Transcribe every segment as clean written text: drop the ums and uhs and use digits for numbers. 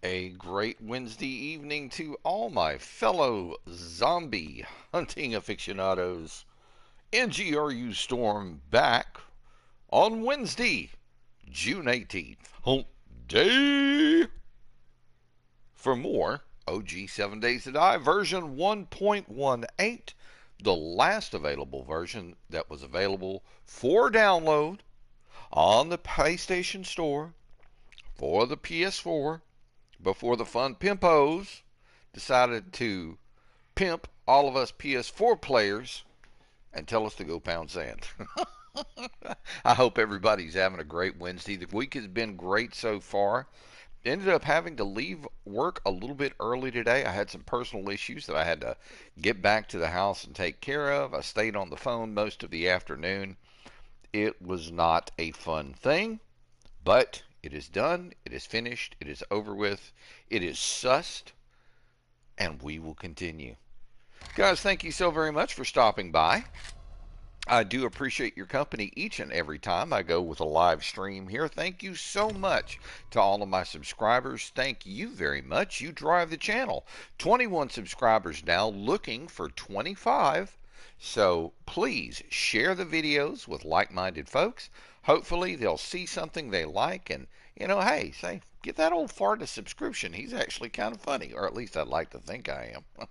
A great Wednesday evening to all my fellow zombie hunting aficionados. NGRU Storm back on Wednesday, June 18th, Hump Day, for more OG 7 Days to Die version 1.18, the last available version that was available for download on the PlayStation Store for the PS4 before the fun pimpos decided to pimp all of us PS4 players and tell us to go pound sand. I hope everybody's having a great Wednesday. The week has been great so far. Ended up having to leave work a little bit early today. I had some personal issues that I had to get back to the house and take care of. I stayed on the phone most of the afternoon. It was not a fun thing, but it is done, it is finished, it is over with, it is sussed, and we will continue. Guys, thank you so very much for stopping by. I do appreciate your company each and every time I go with a live stream here. Thank you so much to all of my subscribers. Thank you very much. You drive the channel. 21 subscribers now, looking for 25. So please share the videos with like-minded folks. Hopefully they'll see something they like and, hey, say, get that old fart a subscription. He's actually kind of funny, or at least I'd like to think I am.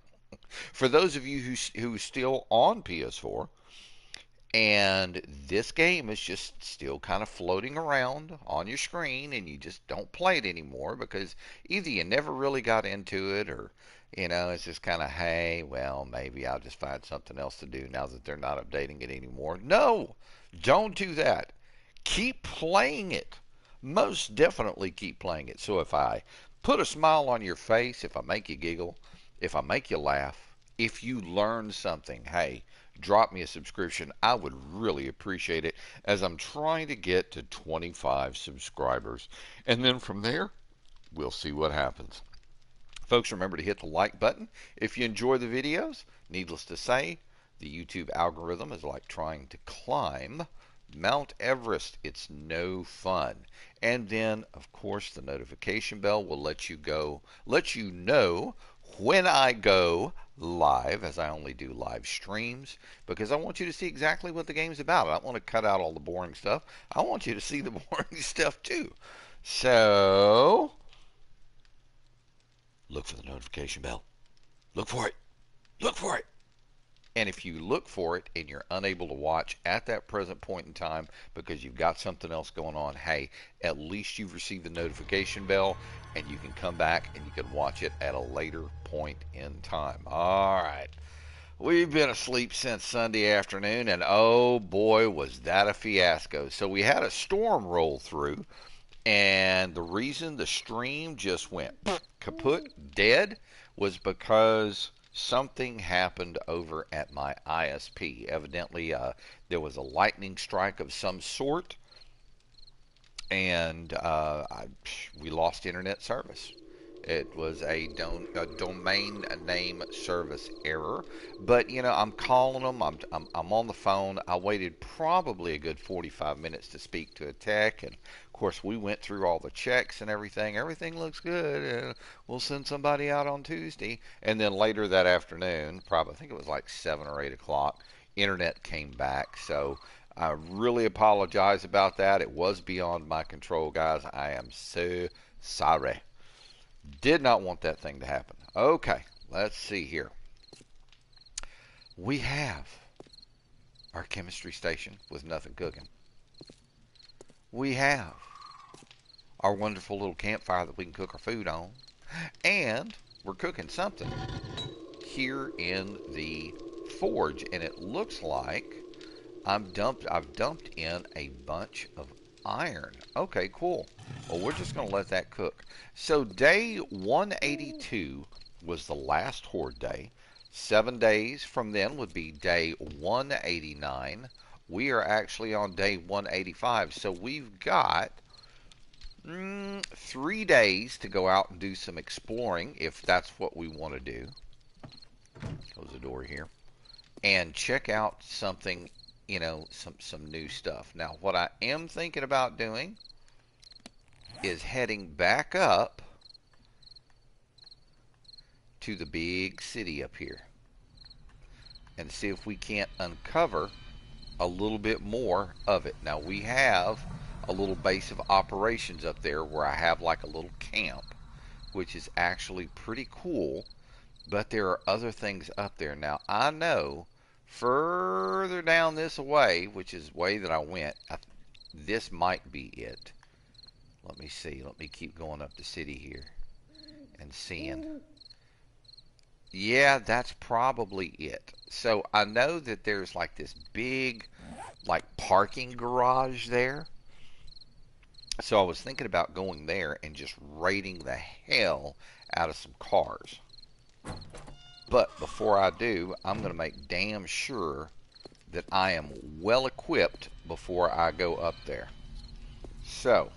For those of you who still on PS4, and this game is just still kind of floating around on your screen and you just don't play it anymore because either you never really got into it or, it's just kind of, hey, well, maybe I'll just find something else to do now that they're not updating it anymore. No, don't do that. Keep playing it. Most definitely keep playing it. So if I put a smile on your face, if I make you giggle, if I make you laugh, if you learn something, hey, drop me a subscription. I would really appreciate it as I'm trying to get to 25 subscribers. And then from there, we'll see what happens. Folks, remember to hit the like button if you enjoy the videos. Needless to say, the YouTube algorithm is like trying to climb Mount Everest. It's no fun. And then, of course, the notification bell will let you know when I go live, as I only do live streams, because I want you to see exactly what the game's about. I don't want to cut out all the boring stuff. I want you to see the boring stuff too. So, look for the notification bell. Look for it. Look for it. And if you look for it and you're unable to watch at that present point in time because you've got something else going on, hey, at least you've received the notification bell and you can come back and you can watch it at a later point in time. All right. We've been asleep since Sunday afternoon, and oh boy, was that a fiasco. So we had a storm roll through, and the reason the stream just went kaput, dead, was because something happened over at my ISP. Evidently, there was a lightning strike of some sort, and we lost internet service. It was a domain name service error. But, I'm calling them. I'm on the phone. I waited probably a good 45 minutes to speak to a tech. And, of course, we went through all the checks and everything. Everything looks good. We'll send somebody out on Tuesday. And then later that afternoon, probably I think it was like 7 or 8 o'clock, internet came back. So I really apologize about that. It was beyond my control, guys. I am so sorry. Did not want that thing to happen. Okay, let's see here. We have our chemistry station with nothing cooking. We have our wonderful little campfire that we can cook our food on. And we're cooking something here in the forge. And it looks like I've dumped in a bunch of iron. Okay, cool. Well, we're just going to let that cook. So day 182 was the last horde day. 7 days from then would be day 189. We are actually on day 185. So we've got 3 days to go out and do some exploring if that's what we want to do. Close the door here. And check out something, some new stuff. Now, what I am thinking about doing is heading back up to the big city up here and see if we can't uncover a little bit more of it. Now, we have a little base of operations up there where I have like a little camp, which is actually pretty cool, but there are other things up there. Now, I know further down this way, which is the way that I went, this might be it. Let me see. Let me keep going up the city here and seeing. Yeah, that's probably it. So I know that there's like this big, like, parking garage there. So I was thinking about going there and just raiding the hell out of some cars. But before I do, I'm going to make damn sure that I am well equipped before I go up there. So,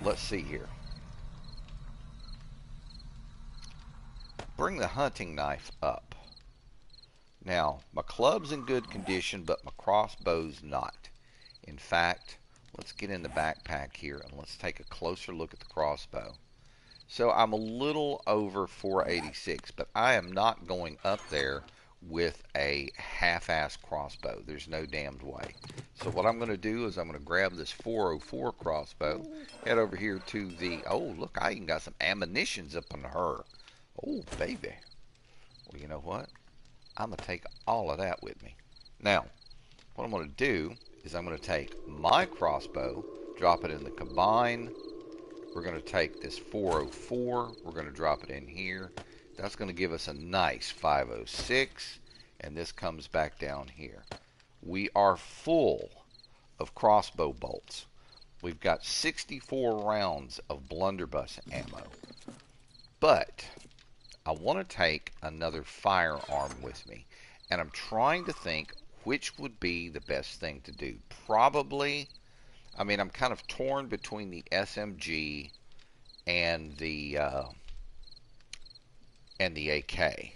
let's see here. Bring the hunting knife up. Now, my club's in good condition, but my crossbow's not. In fact, let's get in the backpack here and let's take a closer look at the crossbow. So I'm a little over 486, but I am not going up there with a half-ass crossbow. There's no damned way. So what I'm going to do is I'm going to grab this 404 crossbow, head over here to the, oh, look, I even got some ammunitions up on her. Oh, baby. Well, you know what? I'm going to take all of that with me. Now, what I'm going to do is I'm going to take my crossbow, drop it in the combine. We're going to take this 404. We're going to drop it in here. That's going to give us a nice 506. And this comes back down here. We are full of crossbow bolts. We've got 64 rounds of blunderbuss ammo. But I want to take another firearm with me, and I'm trying to think which would be the best thing to do. Probably, I mean, I'm kind of torn between the SMG and the AK.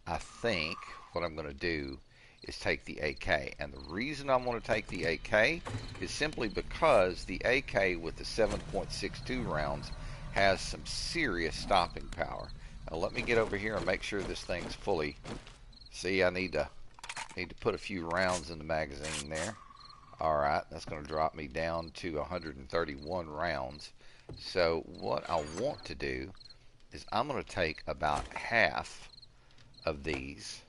I think what I'm going to do is take the AK. And the reason I want to take the AK is simply because the AK with the 7.62 rounds has some serious stopping power. Now let me get over here and make sure this thing's fully. See, I need to put a few rounds in the magazine there. Alright, that's going to drop me down to 131 rounds. So what I want to do is I'm going to take about half of these.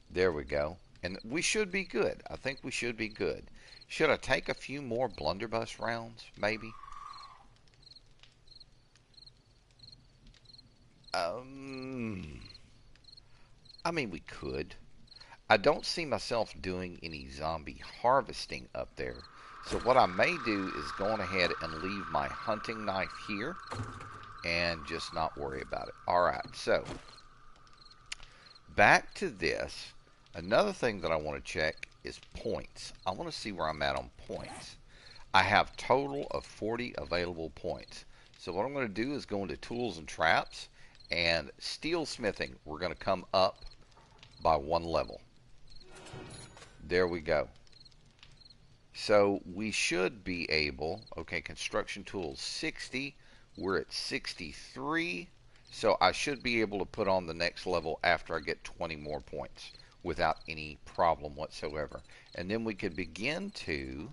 There we go. And we should be good. I think we should be good. Should I take a few more blunderbuss rounds, maybe? I mean, we could. I don't see myself doing any zombie harvesting up there. So what I may do is go on ahead and leave my hunting knife here and just not worry about it. Alright, so back to this. Another thing that I want to check is points. I want to see where I'm at on points. I have total of 40 available points. So what I'm going to do is go into tools and traps, and steel smithing, we're going to come up by 1 level. There we go. So we should be able, okay, construction tools 60, we're at 63. So I should be able to put on the next level after I get 20 more points without any problem whatsoever. And then we could begin to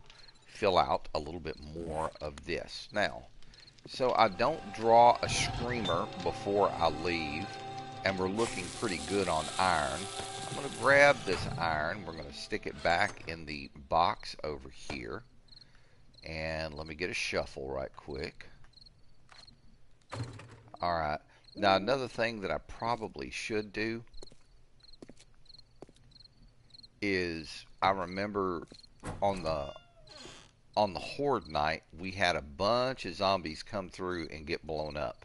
fill out a little bit more of this. Now, so I don't draw a screamer before I leave, and we're looking pretty good on iron. I'm going to grab this iron. We're going to stick it back in the box over here. And let me get a shuffle right quick. Alright. Now, another thing that I probably should do is, I remember on the Horde night, we had a bunch of zombies come through and get blown up.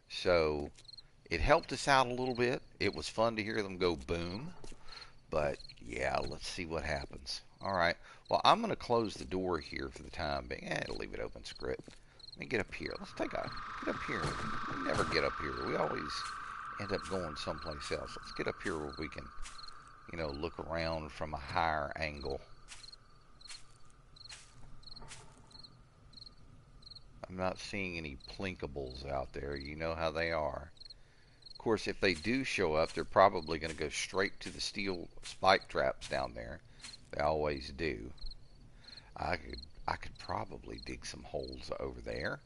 So it helped us out a little bit. It was fun to hear them go boom. But yeah, let's see what happens. Alright, well, I'm going to close the door here for the time being. I'll leave it open, screw it. Let me get up here. Let's get up here. We never get up here. We always end up going someplace else. Let's get up here where we can, you know, look around from a higher angle. I'm not seeing any plinkables out there. You know how they are. Of course, if they do show up, they're probably going to go straight to the steel spike traps down there. They always do. I could probably dig some holes over there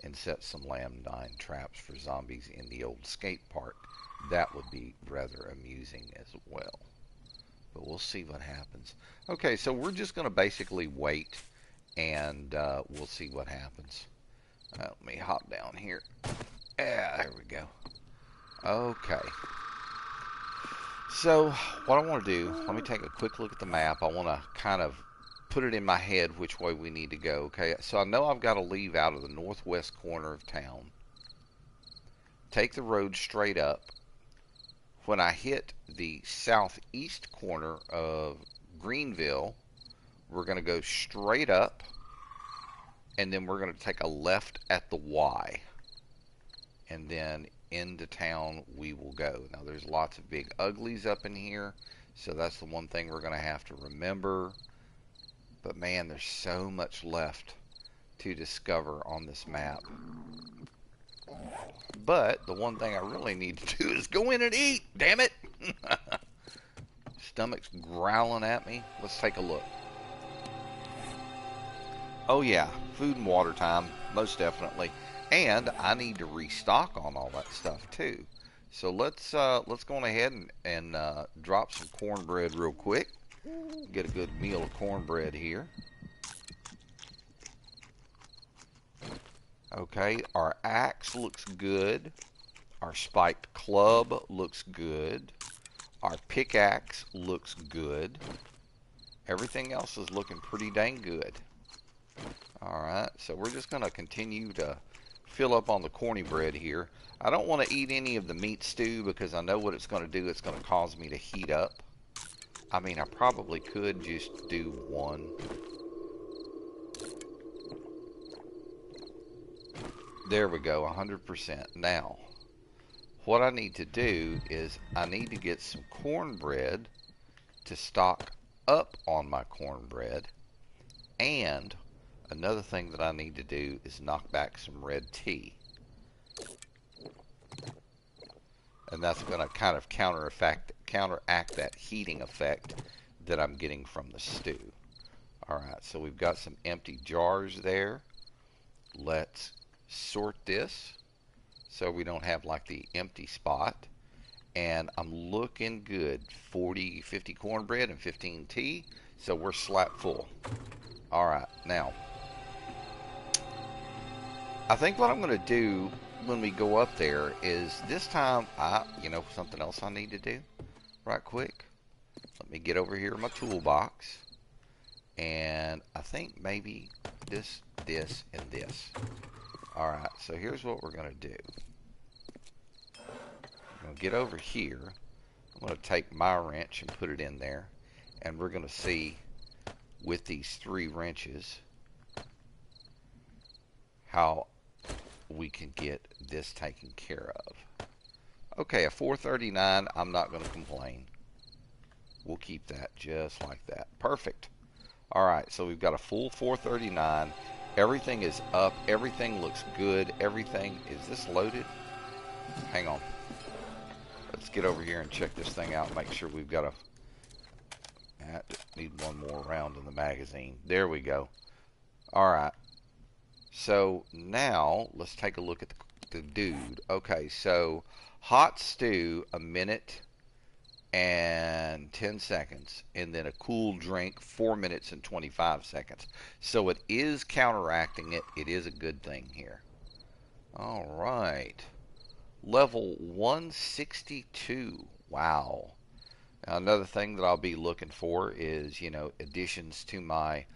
and set some landmine traps for zombies in the old skate park. That would be rather amusing as well. But we'll see what happens. Okay, so we're just going to basically wait, and we'll see what happens. Let me hop down here. Yeah, there we go. Okay. So, what I want to do, let me take a quick look at the map. I want to kind of put it in my head which way we need to go. Okay, so I know I've got to leave out of the northwest corner of town. Take the road straight up. When I hit the southeast corner of Greenville, we're going to go straight up, and then we're going to take a left at the Y, and then into town we will go. Now there's lots of big uglies up in here, so that's the one thing we're going to have to remember. But man, there's so much left to discover on this map. But the one thing I really need to do is go in and eat, damn it. Stomach's growling at me. Let's take a look. Oh yeah, food and water time, most definitely. And I need to restock on all that stuff too. So let's go on ahead and drop some cornbread real quick. Get a good meal of cornbread here. Okay, our axe looks good. Our spiked club looks good. Our pickaxe looks good. Everything else is looking pretty dang good. Alright, so we're just going to continue to fill up on the corny bread here. I don't want to eat any of the meat stew because I know what it's going to do. It's going to cause me to heat up. I mean, I probably could just do one. There we go, 100%. Now, what I need to do is I need to get some cornbread to stock up on my cornbread. And another thing that I need to do is knock back some red tea. And that's going to kind of counteract that heating effect that I'm getting from the stew. Alright, so we've got some empty jars there. Let's sort this so we don't have like the empty spot. And I'm looking good. 40, 50 cornbread and 15 tea. So we're slap full. Alright, now I think what I'm going to do when we go up there is this time, you know, something else I need to do right quick. Let me get over here in my toolbox. And I think maybe this, and this. Alright, so here's what we're going to do. I'm going to get over here. I'm going to take my wrench and put it in there. And we're going to see with these 3 wrenches how we can get this taken care of. Okay, a 439, I'm not going to complain. We'll keep that just like that. Perfect. Alright, so we've got a full 439. Everything is up. Everything looks good. Everything, is this loaded? Hang on. Let's get over here and check this thing out and make sure we've got need one more round in the magazine. There we go. Alright. So now let's take a look at the dude. Okay, so hot stew, 1 minute and 10 seconds, and then a cool drink, 4 minutes and 25 seconds. So it is counteracting it. It is a good thing here. All right, level 162. Wow. Now, another thing that I'll be looking for is, you know, additions to my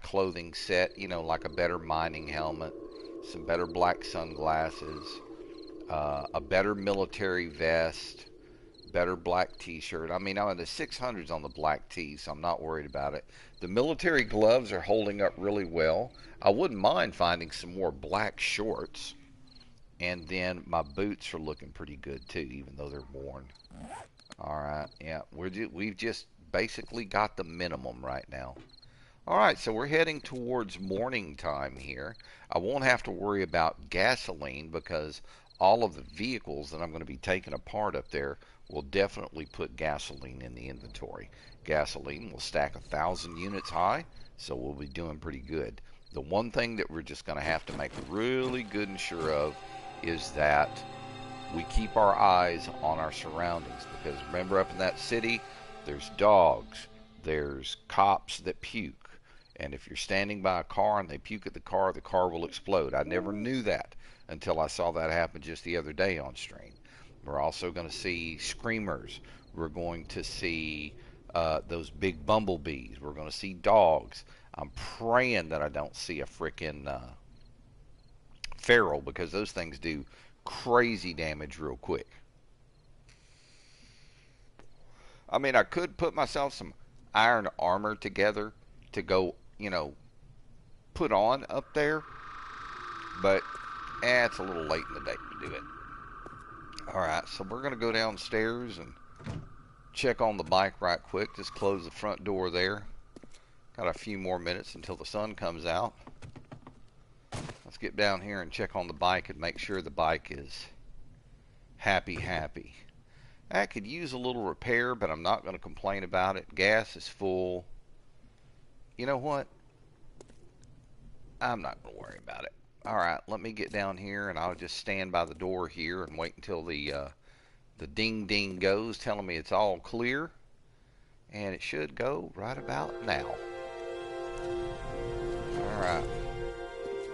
clothing set, you know, like a better mining helmet, some better black sunglasses, a better military vest, better black t-shirt. I mean, I'm in the 600s on the black tee, so I'm not worried about it. The military gloves are holding up really well. I wouldn't mind finding some more black shorts. And then my boots are looking pretty good too, even though they're worn. Alright, yeah, we've just basically got the minimum right now. Alright, so we're heading towards morning time here. I won't have to worry about gasoline because all of the vehicles that I'm going to be taking apart up there will definitely put gasoline in the inventory. Gasoline will stack 1,000 units high, so we'll be doing pretty good. The one thing that we're just going to have to make really good and sure of is that we keep our eyes on our surroundings, because remember, up in that city, there's dogs, there's cops that puke, and if you're standing by a car and they puke at the car will explode. I never knew that until I saw that happen just the other day on stream. We're also going to see screamers. We're going to see those big bumblebees. We're going to see dogs. I'm praying that I don't see a frickin' feral, because those things do crazy damage real quick. I mean, I could put myself some iron armor together to go, put on up there, but it's a little late in the day to do it. Alright, so we're going to go downstairs and check on the bike right quick. Just close the front door there. Got a few more minutes until the sun comes out. Let's get down here and check on the bike and make sure the bike is happy. I could use a little repair, but I'm not going to complain about it. Gas is full. You know what? I'm not going to worry about it. Alright, let me get down here and I'll just stand by the door here and wait until the ding ding goes, telling me it's all clear. And it should go right about now. Alright.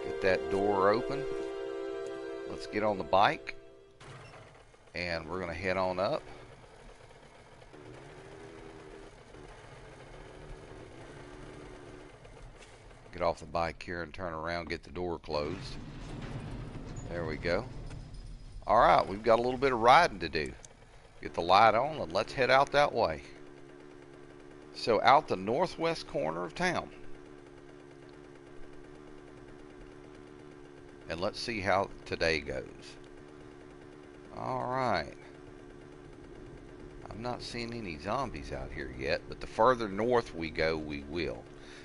Get that door open. Let's get on the bike. And we're going to head on up. Get off the bike here and turn around, get the door closed. There we go. Alright, we've got a little bit of riding to do. Get the light on and let's head out that way. So out the northwest corner of town. And let's see how today goes. Alright. I'm not seeing any zombies out here yet, but the further north we go, we will.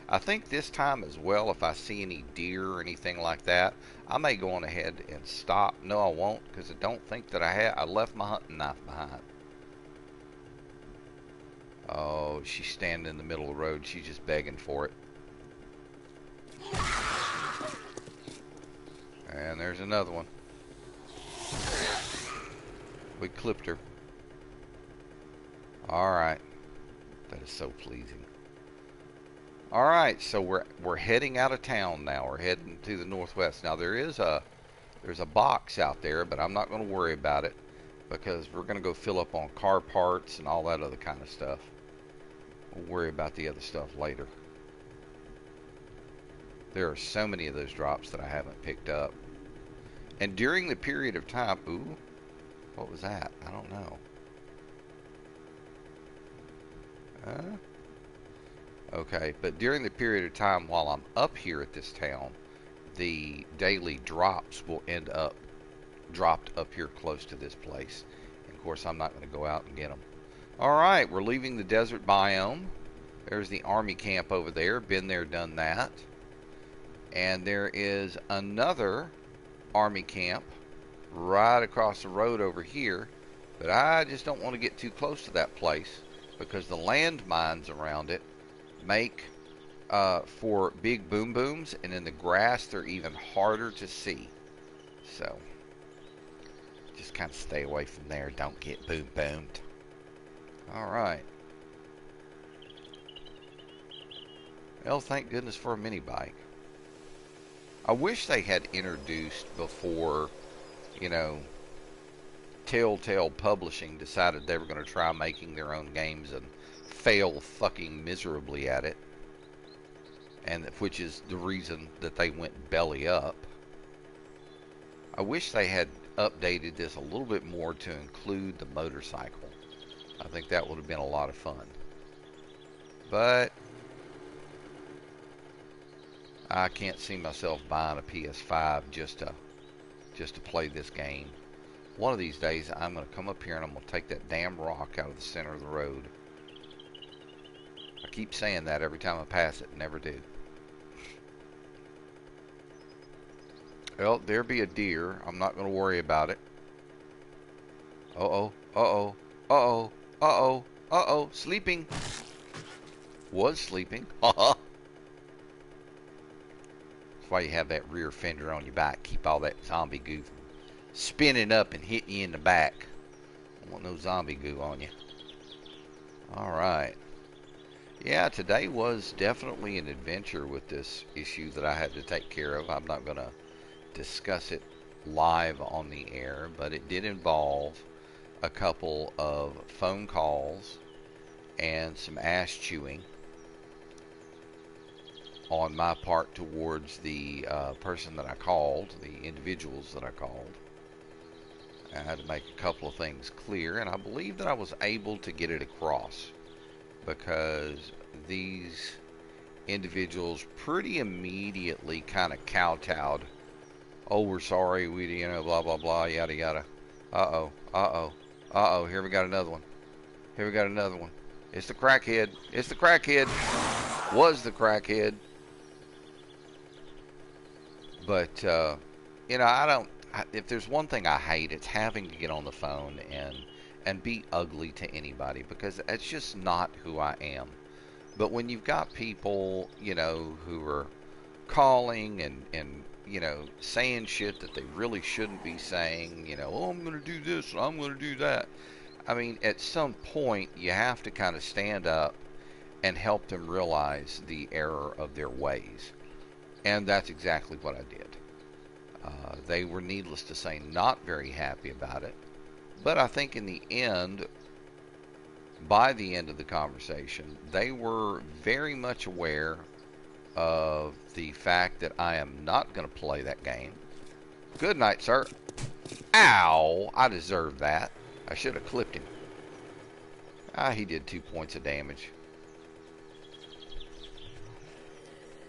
I think this time as well, if I see any deer or anything like that, I may go on ahead and stop. No, I won't, because I don't think that I left my hunting knife behind. Oh, she's standing in the middle of the road. She's just begging for it. And there's another one. We clipped her. Alright. That is so pleasing. Alright, so we're heading out of town now. We're heading to the northwest. Now there's a box out there, but I'm not going to worry about it because we're going to go fill up on car parts and all that other kind of stuff. We'll worry about the other stuff later. There are so many of those drops that I haven't picked up. And during the period of time... Ooh, what was that? I don't know. Okay, but during the period of time while I'm up here at this town, the daily drops will end up dropped up here close to this place. And of course, I'm not going to go out and get them. Alright, we're leaving the desert biome. There's the army camp over there. Been there, done that. And there is another army camp right across the road over here. But I just don't want to get too close to that place because the landmines around it make for big boom booms, and in the grass they're even harder to see. So just kind of stay away from there. Don't get boom boomed. Alright. Well, thank goodness for a mini bike. I wish they had introduced before, Telltale Publishing decided they were going to try making their own games and fail fucking miserably at it. And which is the reason that they went belly up. I wish they had updated this a little bit more to include the motorcycle. I think that would have been a lot of fun. But I can't see myself buying a PS5 just to play this game. One of these days I'm going to come up here and I'm going to take that damn rock out of the center of the road. I keep saying that every time I pass it. Never do. Well, there be a deer. I'm not going to worry about it. Uh-oh. Uh-oh. Uh-oh. Uh-oh. Uh-oh. Sleeping. Was sleeping. That's why you have that rear fender on your back. Keep all that zombie goo from spinning up and hitting you in the back. Don't want no zombie goo on you. Alright. Yeah, today was definitely an adventure with this issue that I had to take care of. I'm not going to discuss it live on the air, but it did involve a couple of phone calls and some ass chewing on my part towards the person that I called, the individuals that I called. I had to make a couple of things clear, and I believe that I was able to get it across because these individuals pretty immediately kind of kowtowed. Oh, we're sorry, we, blah, blah, blah, yada, yada. Uh-oh, uh-oh, uh-oh, here we got another one. Here we got another one. It's the crackhead. It's the crackhead. Was the crackhead. But, if there's one thing I hate, it's having to get on the phone and be ugly to anybody, because that's just not who I am. But when you've got people, who are calling and saying shit that they really shouldn't be saying, oh, I'm going to do this and I'm going to do that. I mean, at some point, you have to kind of stand up and help them realize the error of their ways. And that's exactly what I did. They were, needless to say, not very happy about it. But I think in the end, by the end of the conversation, they were very much aware of the fact that I am not going to play that game. Good night, sir. Ow! I deserved that. I should have clipped him. He did 2 points of damage.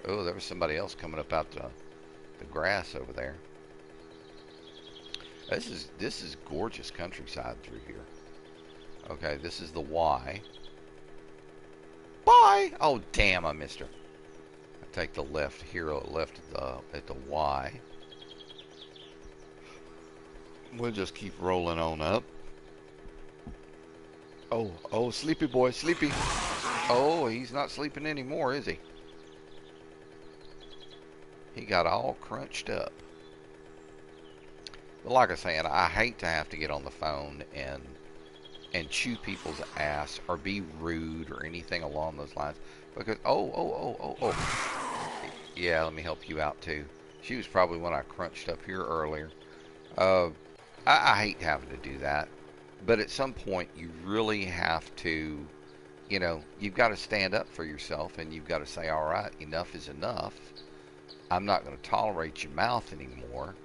Oh, there was somebody else coming up out the grass over there. This is gorgeous countryside through here. Okay, this is the Y. Bye! Oh, damn, I missed her. I take the left here, left at the Y. We'll just keep rolling on up. Oh, sleepy boy, sleepy. Oh, he's not sleeping anymore, is he? He got all crunched up. But like I said, I hate to have to get on the phone and chew people's ass or be rude or anything along those lines. Because, oh. Yeah, let me help you out too. She was probably when I crunched up here earlier. I hate having to do that. But at some point, you really have to, you've got to stand up for yourself and you've got to say, all right, enough is enough. I'm not going to tolerate your mouth anymore.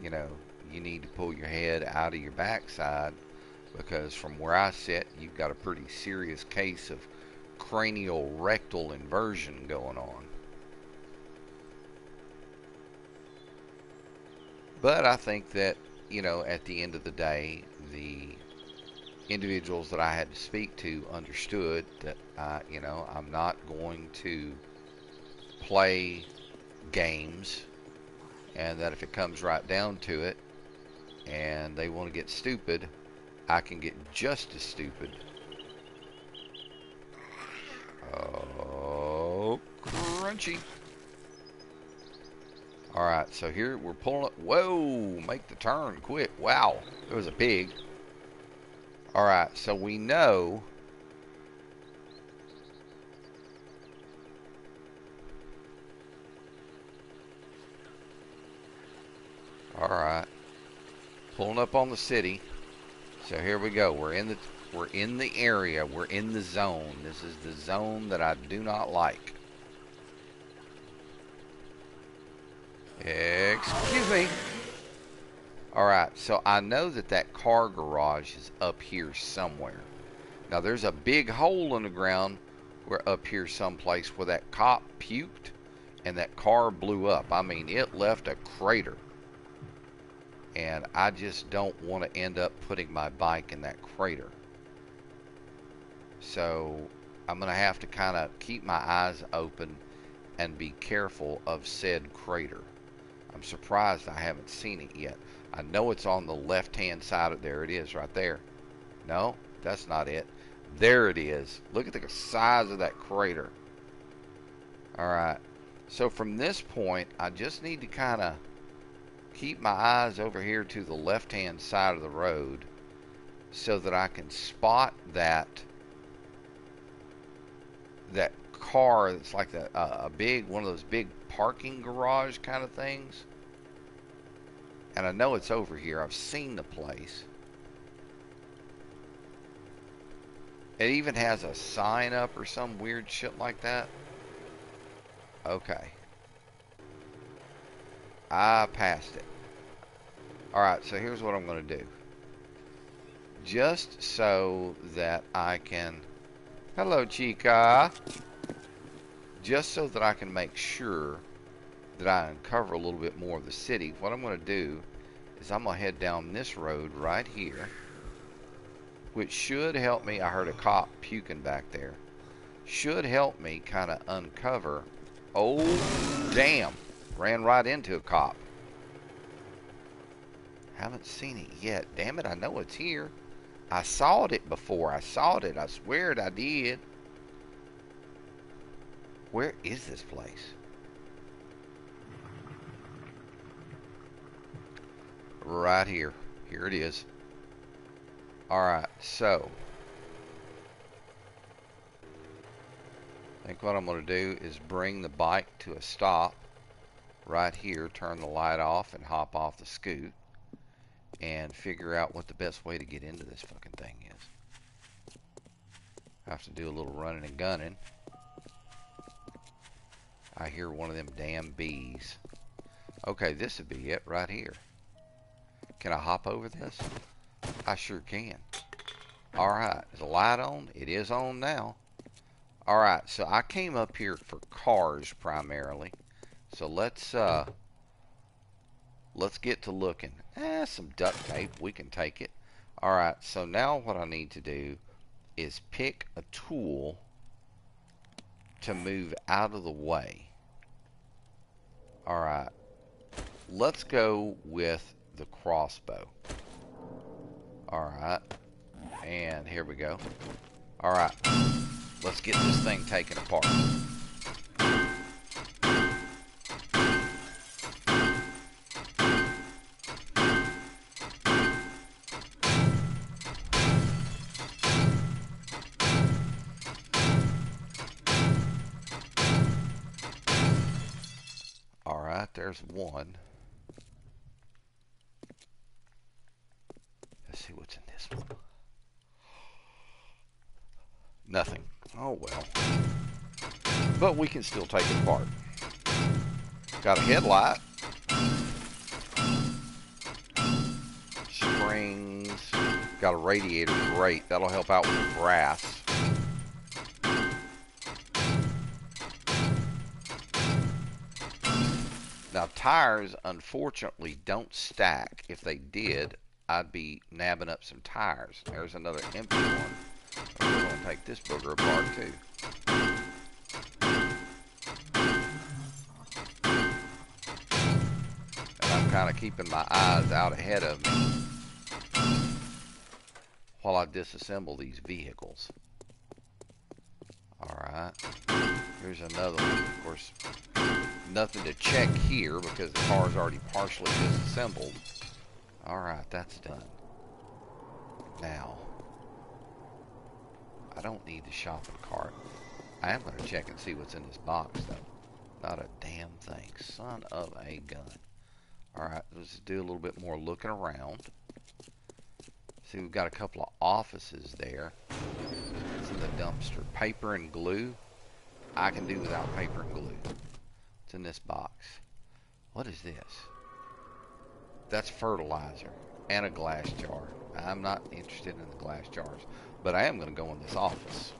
You need to pull your head out of your backside, because from where I sit, you've got a pretty serious case of cranial rectal inversion going on. But I think that, at the end of the day, the individuals that I had to speak to understood that, I'm not going to play games, and that if it comes right down to it and they want to get stupid, I can get just as stupid. Oh, crunchy. Alright, so here we're pulling up. Whoa, make the turn quick. Wow, it was a pig. Alright, so we know alright, pulling up on the city. So here we go. We're in the area. We're in the zone. This is the zone that I do not like. Excuse me. Alright, so I know that car garage is up here somewhere. Now there's a big hole in the ground where up here someplace where that cop puked and that car blew up. I mean, it left a crater. And I just don't want to end up putting my bike in that crater. So I'm going to have to kind of keep my eyes open and be careful of said crater. I'm surprised I haven't seen it yet. I know it's on the left-hand side. There it is right there. No, that's not it. There it is. Look at the size of that crater. Alright. So from this point, I just need to kind of keep my eyes over here to the left-hand side of the road so that I can spot that car that's like a big one of those big parking garage kind of things. And I know it's over here. I've seen the place. It even has a sign up or some weird shit like that. Okay. I passed it. Alright, so here's what I'm going to do. Just so that I can... Hello, chica. Just so that I can make sure that I uncover a little bit more of the city, what I'm going to do is I'm going to head down this road right here, which should help me. I heard a cop puking back there. Should help me kind of uncover. Oh, damn. Ran right into a cop. Haven't seen it yet. Damn it, I know it's here. I saw it before. I saw it. I swear it I did. Where is this place? Right here. Here it is. Alright, so I think what I'm going to do is bring the bike to a stop right here, turn the light off and hop off the scoot and figure out what the best way to get into this fucking thing is. I have to do a little running and gunning. I hear one of them damn bees. Okay, this would be it right here. Can I hop over this? I sure can. Alright, is the light on? It is on now. Alright, so I came up here for cars primarily. So let's get to looking. Some duct tape, we can take it. Alright, so now what I need to do is pick a tool to move out of the way. Alright, let's go with the crossbow. Alright, and here we go. Alright, let's get this thing taken apart. Alright, there's one. Let's see what's in this one. Nothing. Oh well. But we can still take it apart. Got a headlight. Springs. Got a radiator. Great. That'll help out with the brass. Now tires unfortunately don't stack. If they did, I'd be nabbing up some tires. There's another empty one. We're going to take this booger apart too. And I'm kind of keeping my eyes out ahead of me while I disassemble these vehicles. Alright. Here's another one. Of course, nothing to check here because the car's already partially disassembled. Alright, that's done. Now, I don't need the shopping cart. I am going to check and see what's in this box, though. Not a damn thing. Son of a gun. Alright, let's do a little bit more looking around. See, we've got a couple of offices there. What's in the dumpster? Paper and glue. I can do without paper and glue. What's in this box? What is this? That's fertilizer and a glass jar. I'm not interested in the glass jars, but I am going to go in this office.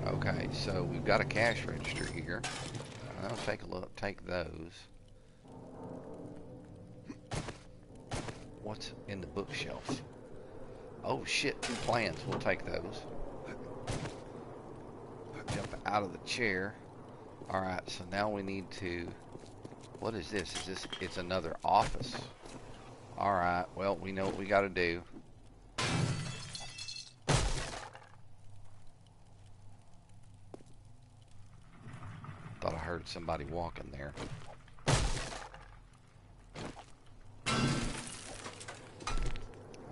Okay, so we've got a cash register here. I'll take a look, take those. What's in the bookshelf? Oh shit, 2 plans. We'll take those. Jump out of the chair. Alright, so now we need to... What is this? Is this... It's another office. Alright, well, we know what we gotta do. Thought I heard somebody walking there.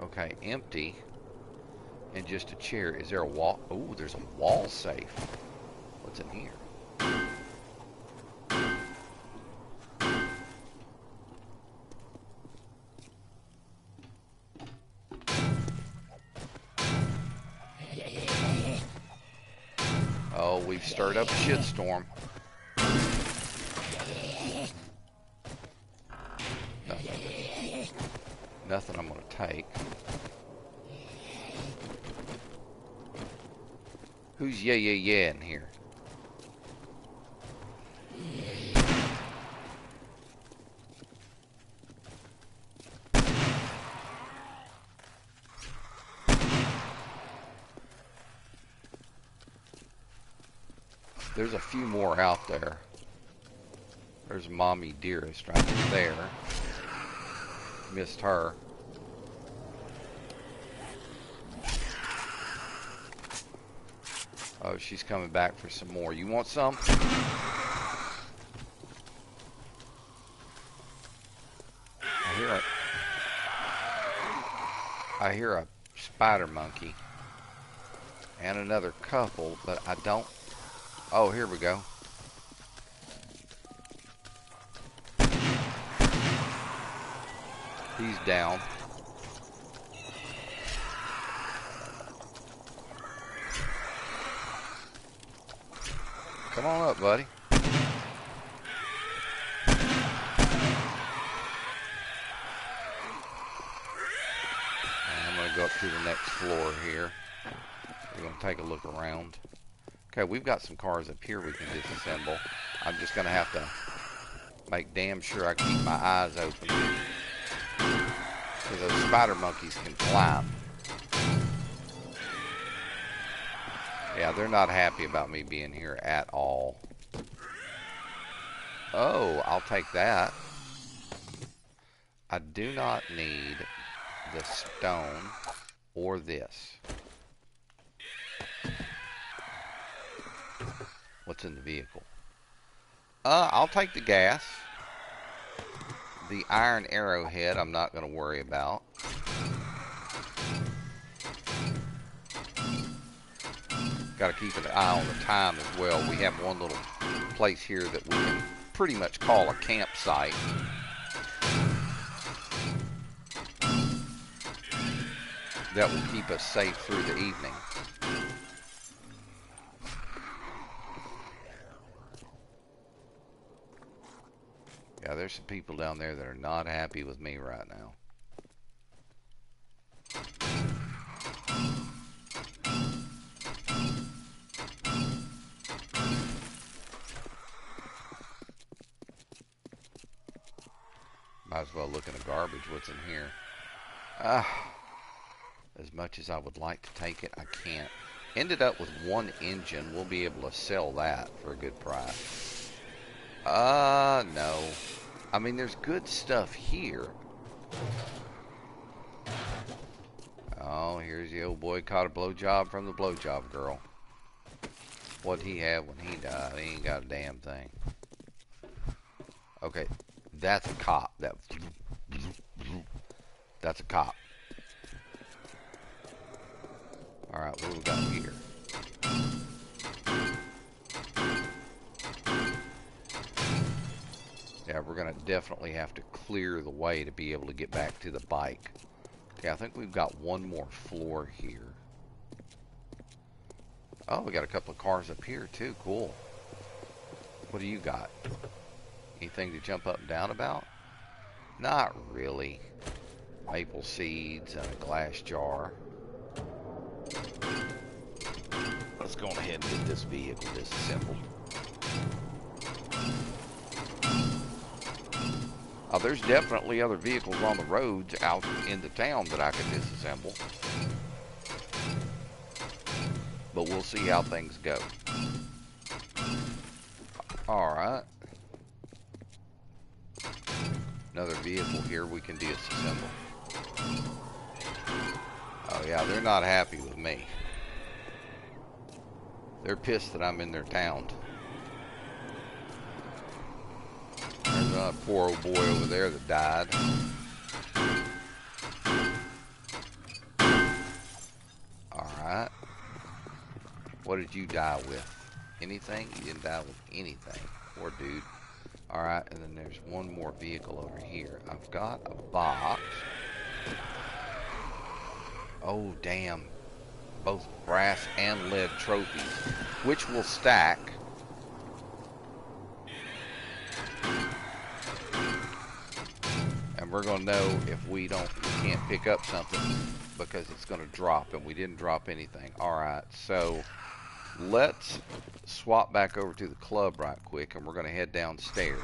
Okay, empty. And just a chair. Is there a wall? Oh, there's a wall safe. What's in here? Oh, we've stirred up a shitstorm. Nothing I'm going to take. Who's yeah in here? There's a few more out there. There's Mommy Dearest right there. Missed her. Oh, she's coming back for some more. You want some? I hear a spider monkey. And another couple, but I don't... Oh, here we go. He's down. Come on up, buddy. I'm going to go up to the next floor here. We're going to take a look around. Okay, we've got some cars up here we can disassemble. I'm just going to have to make damn sure I keep my eyes open. So those spider monkeys can climb. Yeah, they're not happy about me being here at all. Oh, I'll take that. I do not need the stone or this. What's in the vehicle? I'll take the gas. The iron arrowhead I'm not going to worry about. Got to keep an eye on the time as well. We have one little place here that we can pretty much call a campsite. That will keep us safe through the evening. Yeah, there's some people down there that are not happy with me right now. Might as well look in the garbage. What's in here? As much as I would like to take it, I can't. Ended up with one engine. We'll be able to sell that for a good price. No. I mean, there's good stuff here. Oh, here's the old boy caught a blowjob from the blowjob girl. What'd he have when he died? He ain't got a damn thing. Okay, that's a cop. That's a cop. Alright, what do we got here? Yeah, we're going to definitely have to clear the way to be able to get back to the bike. Okay, I think we've got one more floor here. Oh, we got a couple of cars up here too. Cool. What do you got? Anything to jump up and down about? Not really. Maple seeds and a glass jar. Let's go ahead and get this vehicle disassembled. There's definitely other vehicles on the roads out in the town that I could disassemble. But we'll see how things go. Alright. Another vehicle here we can disassemble. Oh yeah, they're not happy with me. They're pissed that I'm in their town. There's a poor old boy over there that died. Alright. What did you die with? Anything? You didn't die with anything. Poor dude. Alright, and then there's one more vehicle over here. I've got a box. Oh, damn. Both brass and lead trophies, which will stack. And we're going to know if we can't pick up something because it's going to drop, and we didn't drop anything. Alright, so let's swap back over to the club right quick, and we're going to head downstairs.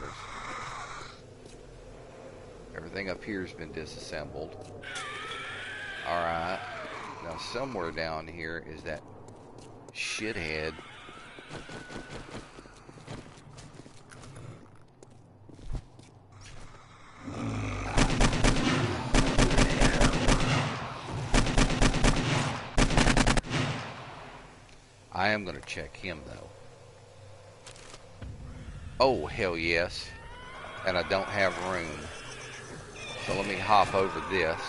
Everything up here has been disassembled. Alright. Now somewhere down here is that shithead. I am going to check him though. Oh, hell yes. And I don't have room. So let me hop over this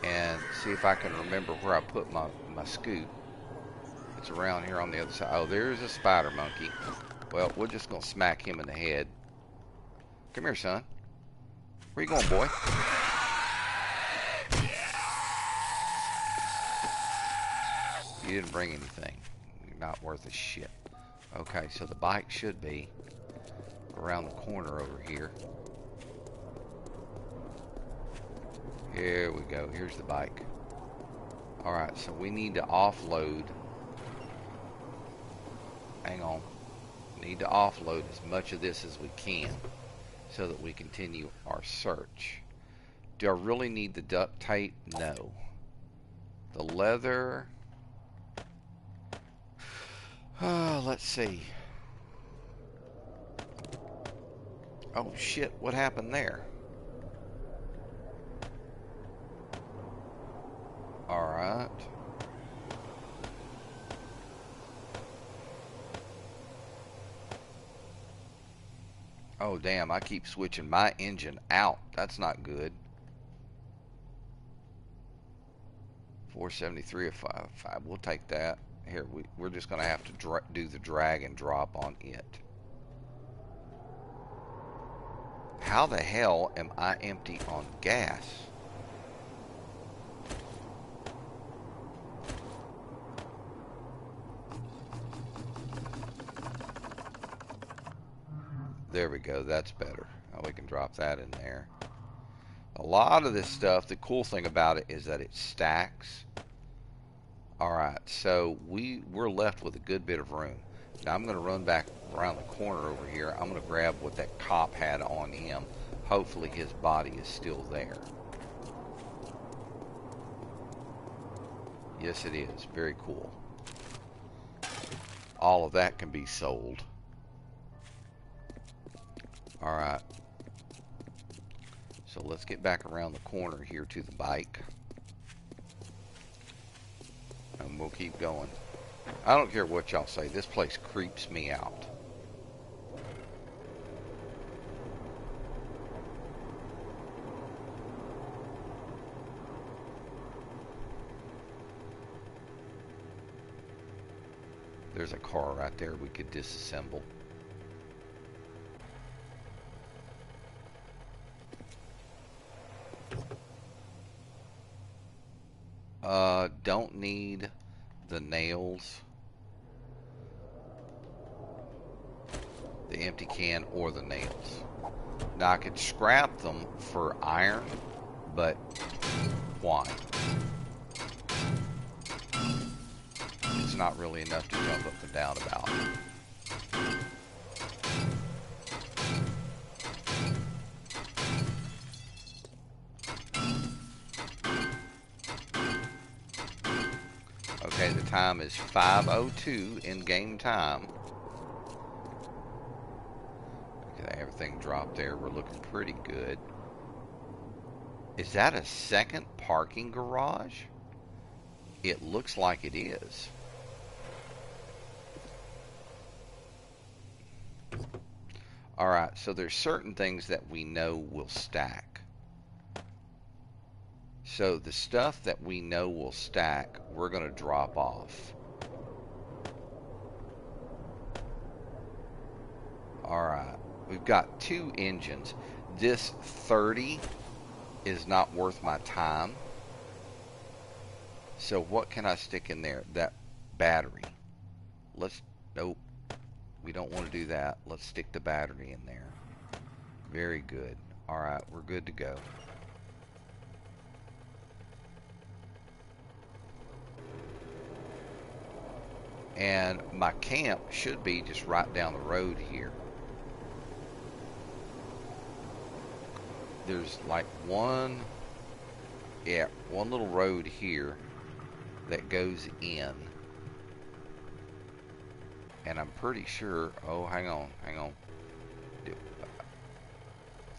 and see if I can remember where I put my scoot. It's around here on the other side. Oh, there's a spider monkey. Well, we're just going to smack him in the head. Come here, son. Where you going, boy? You didn't bring anything. You're not worth a shit. Okay, so the bike should be around the corner over here. Here we go. Here's the bike. Alright, so we need to offload. Hang on. We need to offload as much of this as we can so that we continue our search. Do I really need the duct tape? No. The leather. Let's see. Oh shit, what happened there? Alright. Oh damn, I keep switching my engine out. That's not good. 473 if I we'll take that. Here, we're just going to have to do the drag and drop on it. How the hell am I empty on gas? There we go, that's better. Now we can drop that in there. A lot of this stuff, the cool thing about it is that it stacks. Alright, so we're left with a good bit of room. Now I'm going to run back around the corner over here. I'm going to grab what that cop had on him. Hopefully his body is still there. Yes, it is. Very cool. All of that can be sold. Alright. So let's get back around the corner here to the bike. And we'll keep going. I don't care what y'all say. This place creeps me out. There's a car right there we could disassemble. Don't need the nails, the empty can, or the nails. Now I could scrap them for iron, but why? It's not really enough to jump up and down about. time is 5:02 in game time. Okay, everything dropped there. We're looking pretty good. Is that a second parking garage? It looks like it is. Alright, so there's certain things that we know will stack. So the stuff that we know will stack, we're going to drop off. Alright, we've got 2 engines. This 30 is not worth my time. So what can I stick in there? That battery. Nope. We don't want to do that. Let's stick the battery in there. Very good. Alright, we're good to go. And my camp should be just right down the road here. There's like one little road here that goes in. And I'm pretty sure, oh, hang on.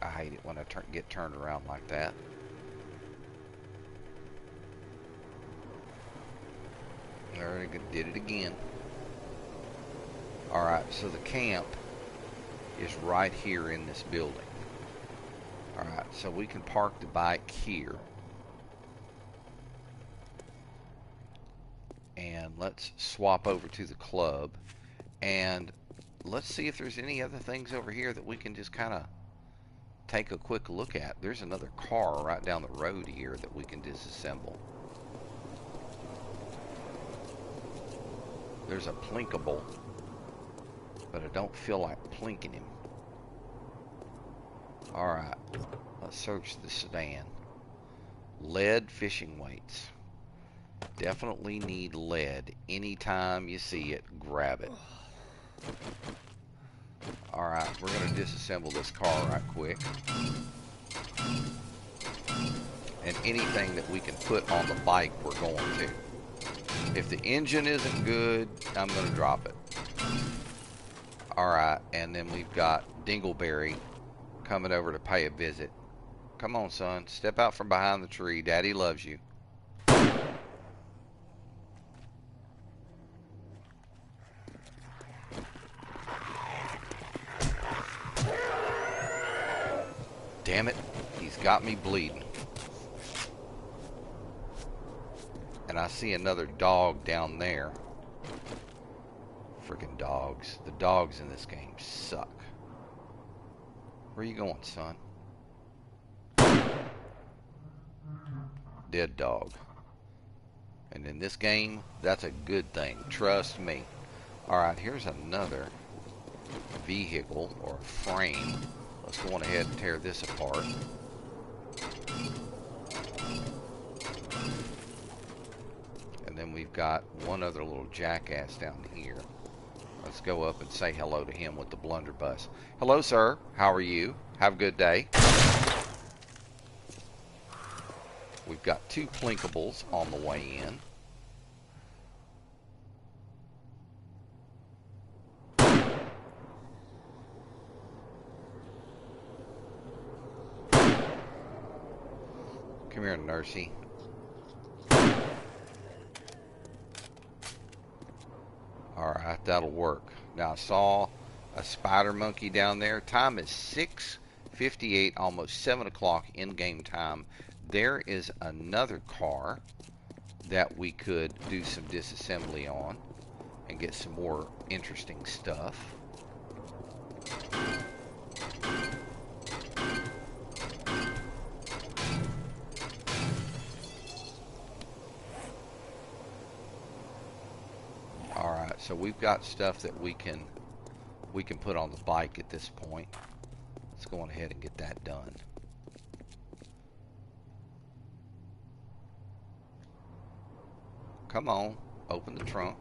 I hate it when I get turned around like that. There, I did it again. Alright, so the camp is right here in this building. Alright, so we can park the bike here. And let's swap over to the club. And let's see if there's any other things over here that we can just kind of take a quick look at. There's another car right down the road here that we can disassemble. There's a plinkable, but I don't feel like plinking him. Alright, let's search the sedan. Lead fishing weights. Definitely need lead. Anytime you see it, grab it. Alright, we're going to disassemble this car right quick. And anything that we can put on the bike, we're going to. If the engine isn't good, I'm going to drop it. Alright, and then we've got Dingleberry coming over to pay a visit. Come on, son. Step out from behind the tree. Daddy loves you. Damn it. He's got me bleeding. And I see another dog down there. Freaking dogs. The dogs in this game suck. Where you going, son? Dead dog. And in this game, that's a good thing. Trust me. Alright, here's another vehicle or frame. Let's go on ahead and tear this apart. And then we've got one other little jackass down here. Let's go up and say hello to him with the blunderbuss. Hello, sir. How are you? Have a good day. We've got 2 plinkables on the way in. Come here, Nursey. Alright, that'll work. Now I saw a spider monkey down there. Time is 6:58, almost 7 o'clock in-game time. There is another car that we could do some disassembly on and get some more interesting stuff. Alright, so we've got stuff that we can put on the bike at this point. Let's go on ahead and get that done. Come on, open the trunk.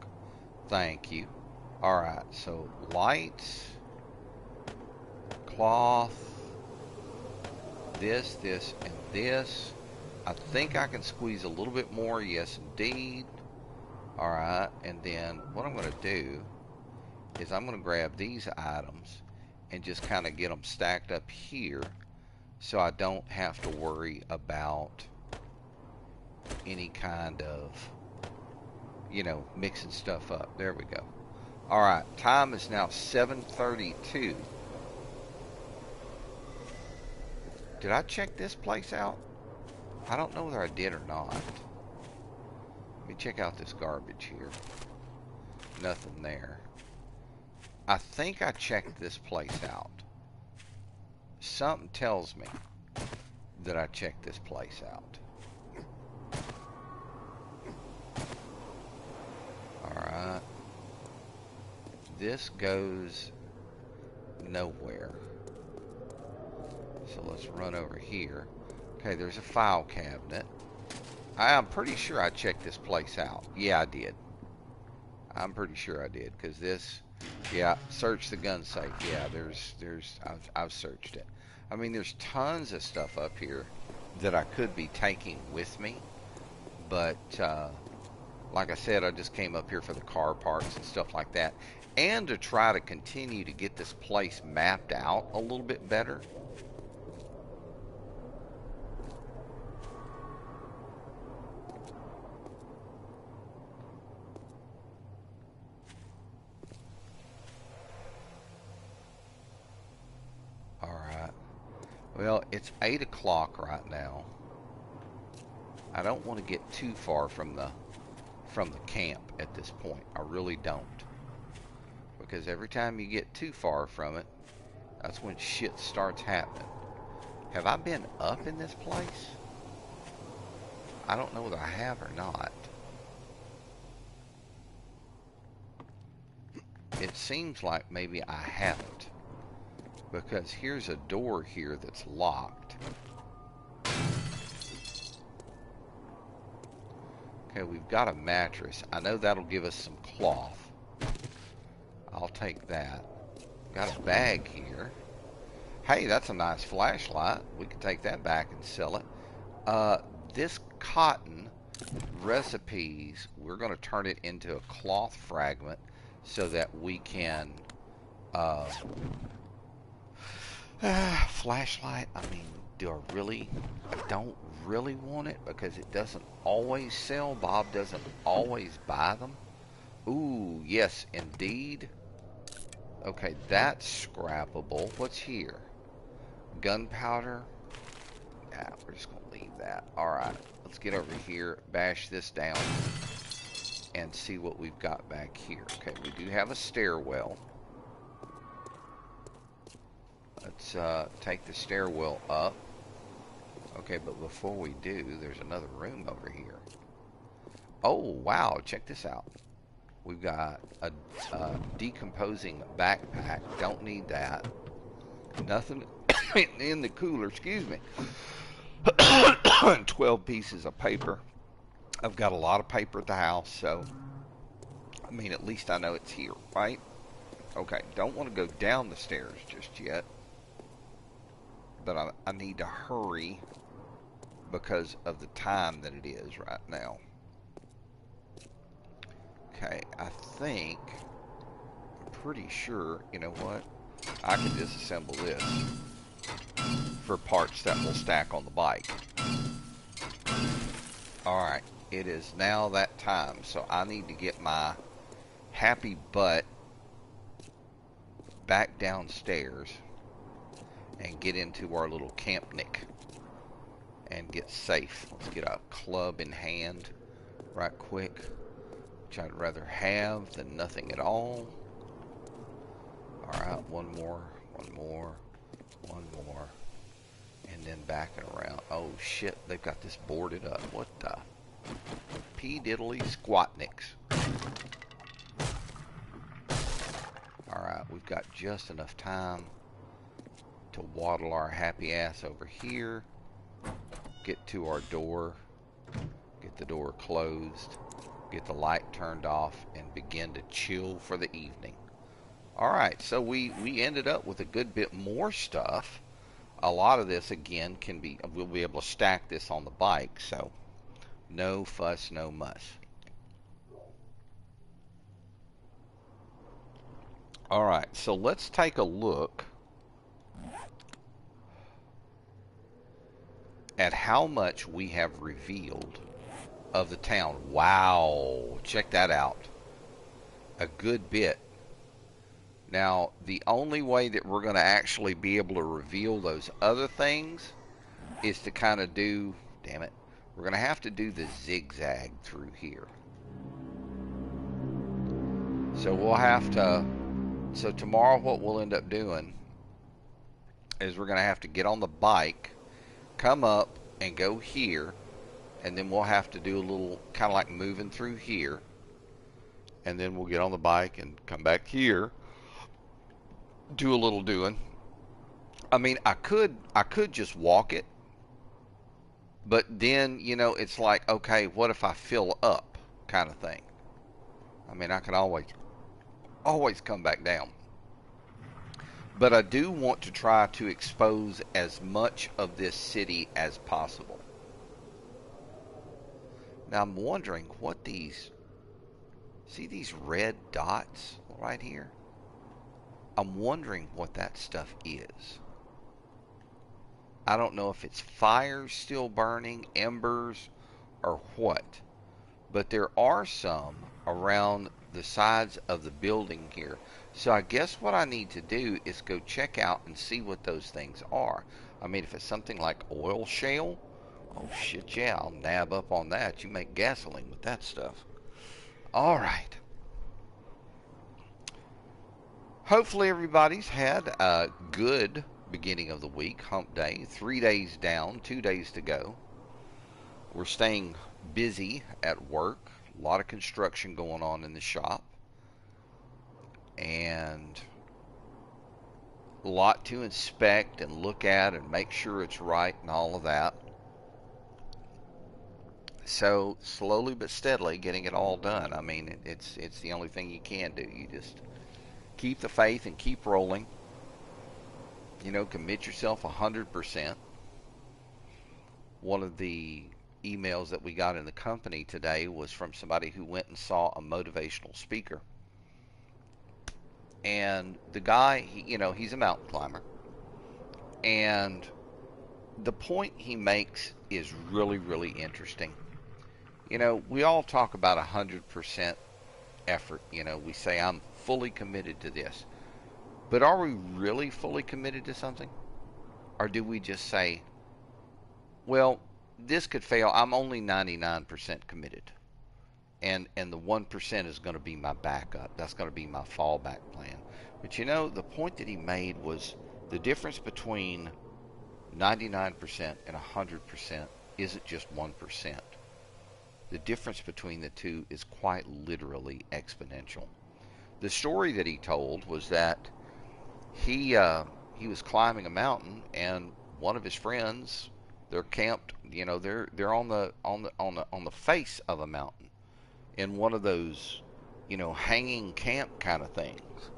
Thank you. Alright, so lights, cloth, this, and this. I think I can squeeze a little bit more. Yes, indeed. Alright, and then what I'm going to do is I'm going to grab these items and just kind of get them stacked up here so I don't have to worry about any kind of, you know, mixing stuff up. There we go. Alright, time is now 7:32. Did I check this place out? I don't know whether I did or not. Let me check out this garbage here. Nothing there. I think I checked this place out. Something tells me that I checked this place out. Alright. This goes nowhere. So let's run over here. Okay, there's a file cabinet. I'm pretty sure I checked this place out. Yeah, I did. I'm pretty sure I did, because this, yeah, search the gun safe. Yeah, I've searched it. I mean, there's tons of stuff up here that I could be taking with me, but like I said, I just came up here for the car parts and stuff like that, and to try to continue to get this place mapped out a little bit better. Well, it's 8 o'clock right now. I don't want to get too far from the camp at this point. I really don't. Because every time you get too far from it, that's when shit starts happening. Have I been up in this place? I don't know whether I have or not. It seems like maybe I haven't. Because here's a door here that's locked. Okay, we've got a mattress. I know that'll give us some cloth. I'll take that. Got a bag here. Hey, that's a nice flashlight. We can take that back and sell it. This cotton recipes, we're going to turn it into a cloth fragment so that we can... flashlight, I mean, I don't really want it because it doesn't always sell. Bob doesn't always buy them. Ooh, yes, indeed. Okay, that's scrappable. What's here? Gunpowder. Yeah, we're just going to leave that. Alright, let's get over here, bash this down, and see what we've got back here. Okay, we do have a stairwell. Let's take the stairwell up. Okay, but before we do, there's another room over here. Oh, wow, check this out. We've got a decomposing backpack. Don't need that. Nothing in the cooler, excuse me. 12 pieces of paper. I've got a lot of paper at the house, so, I mean, at least I know it's here, right? Okay, don't want to go down the stairs just yet. But I need to hurry because of the time that it is right now. Okay, I'm pretty sure, you know what? I can disassemble this for parts that will stack on the bike. Alright, it is now that time, so I need to get my happy butt back downstairs and get into our little campnick and get safe. Let's get a club in hand right quick, which I'd rather have than nothing at all. Alright, one more, and then backing around. Oh shit, they've got this boarded up. What the P-diddly squatnicks. Alright, we've got just enough time to waddle our happy ass over here, get to our door, get the door closed, get the light turned off, and begin to chill for the evening. Alright, so we ended up with a good bit more stuff. A lot of this, again, we'll be able to stack this on the bike, so no fuss, no muss. All right, so let's take a look at how much we have revealed of the town. Wow, check that out. A good bit. Now, the only way that we're going to actually be able to reveal those other things is to kind of do, damn it, we're going to have to do the zigzag through here. So we'll have to, so tomorrow what we'll end up doing is we're going to have to get on the bike, come up and go here, and then we'll have to do a little, kind of like moving through here, and then we'll get on the bike and come back here, do a little doing. I mean, I could just walk it, but then, you know, it's like, okay, what if I fill up, kind of thing. I mean, I can always come back down. But I do want to try to expose as much of this city as possible. Now I'm wondering what these, see these red dots right here? I'm wondering what that stuff is. I don't know if it's fires still burning, embers, or what. But there are some around the sides of the building here. So I guess what I need to do is go check out and see what those things are. I mean, if it's something like oil shale, oh shit, yeah, I'll nab up on that. You make gasoline with that stuff. All right. Hopefully everybody's had a good beginning of the week, hump day. 3 days down, 2 days to go. We're staying busy at work. A lot of construction going on in the shop. And a lot to inspect and look at and make sure it's right and all of that. So slowly but steadily getting it all done. I mean, it's the only thing you can do. You just keep the faith and keep rolling. You know, commit yourself 100%. One of the emails that we got in the company today was from somebody who went and saw a motivational speaker. And the guy, you know, he's a mountain climber. And the point he makes is really, really interesting. You know, we all talk about 100% effort. You know, we say, I'm fully committed to this. But are we really fully committed to something? Or do we just say, well, this could fail. I'm only 99% committed. And the 1% is going to be my backup. That's going to be my fallback plan. But you know, the point that he made was the difference between 99% and 100% isn't just 1%. The difference between the two is quite literally exponential. The story that he told was that he was climbing a mountain, and one of his friends, they're camped, you know, they're on the face of a mountain in one of those, you know, hanging camp kind of things.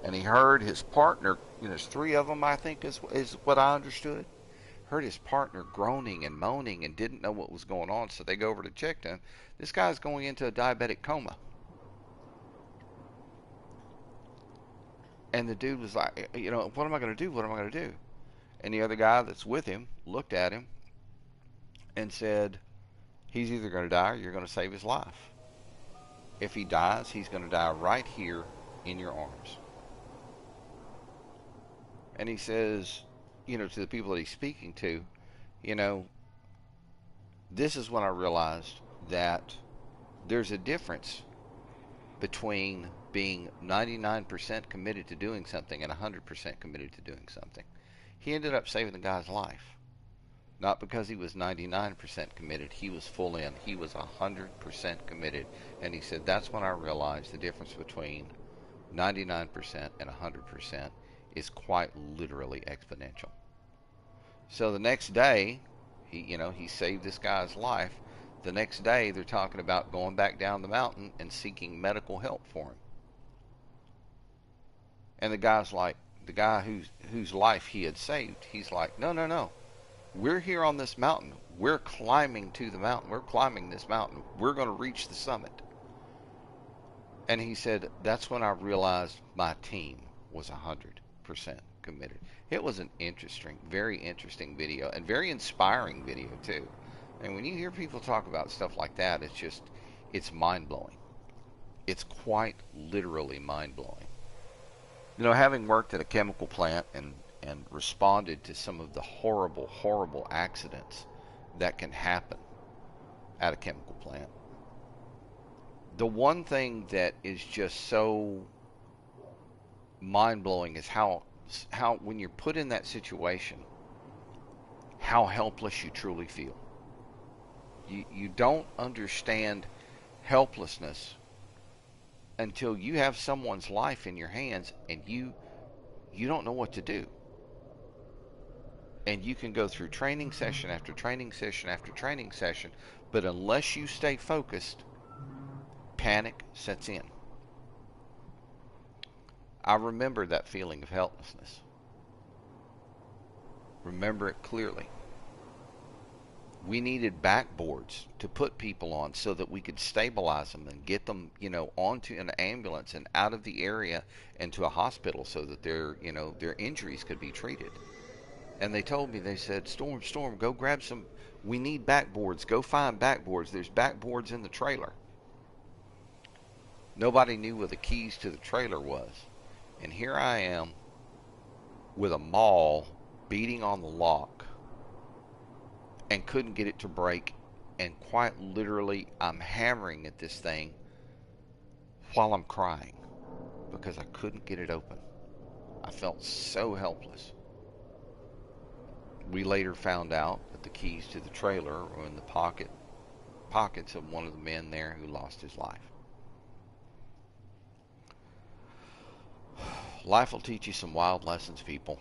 And he heard his partner, you know, there's three of them, I think is what I understood. Heard his partner groaning and moaning and didn't know what was going on, so they go over to check him. This guy's going into a diabetic coma. And the dude was like, you know, what am I going to do? What am I going to do? And the other guy that's with him looked at him and said, he's either going to die or you're going to save his life. If he dies, he's going to die right here in your arms. And he says, you know, to the people that he's speaking to, you know, this is when I realized that there's a difference between being 99% committed to doing something and 100% committed to doing something. He ended up saving the guy's life. Not because he was 99% committed. He was full in. He was 100% committed. And he said, that's when I realized the difference between 99% and 100% is quite literally exponential. So the next day, he saved this guy's life. The next day, they're talking about going back down the mountain and seeking medical help for him. And the guy whose life he had saved, he's like, no. We're here on this mountain. We're climbing to the mountain. We're climbing this mountain. We're going to reach the summit. And he said, that's when I realized my team was 100% committed. It was an interesting, very interesting video, and very inspiring video, too. And when you hear people talk about stuff like that, it's mind blowing. It's quite literally mind blowing. You know, having worked at a chemical plant and responded to some of the horrible, horrible accidents that can happen at a chemical plant, the one thing that is just so mind blowing is how when you're put in that situation, how helpless you truly feel. You don't understand helplessness until you have someone's life in your hands and you don't know what to do. And you can go through training session after training session after training session, but unless you stay focused, panic sets in. I remember that feeling of helplessness. Remember it clearly. We needed backboards to put people on so that we could stabilize them and get them, onto an ambulance and out of the area and to a hospital so that their injuries could be treated. And they told me, they said, Storm, go grab some. We need backboards. Go find backboards. There's backboards in the trailer. Nobody knew where the keys to the trailer was. And here I am with a maul beating on the lock and couldn't get it to break. And quite literally, I'm hammering at this thing while I'm crying because I couldn't get it open. I felt so helpless. We later found out that the keys to the trailer were in the pockets of one of the men there who lost his life. Life will teach you some wild lessons, people.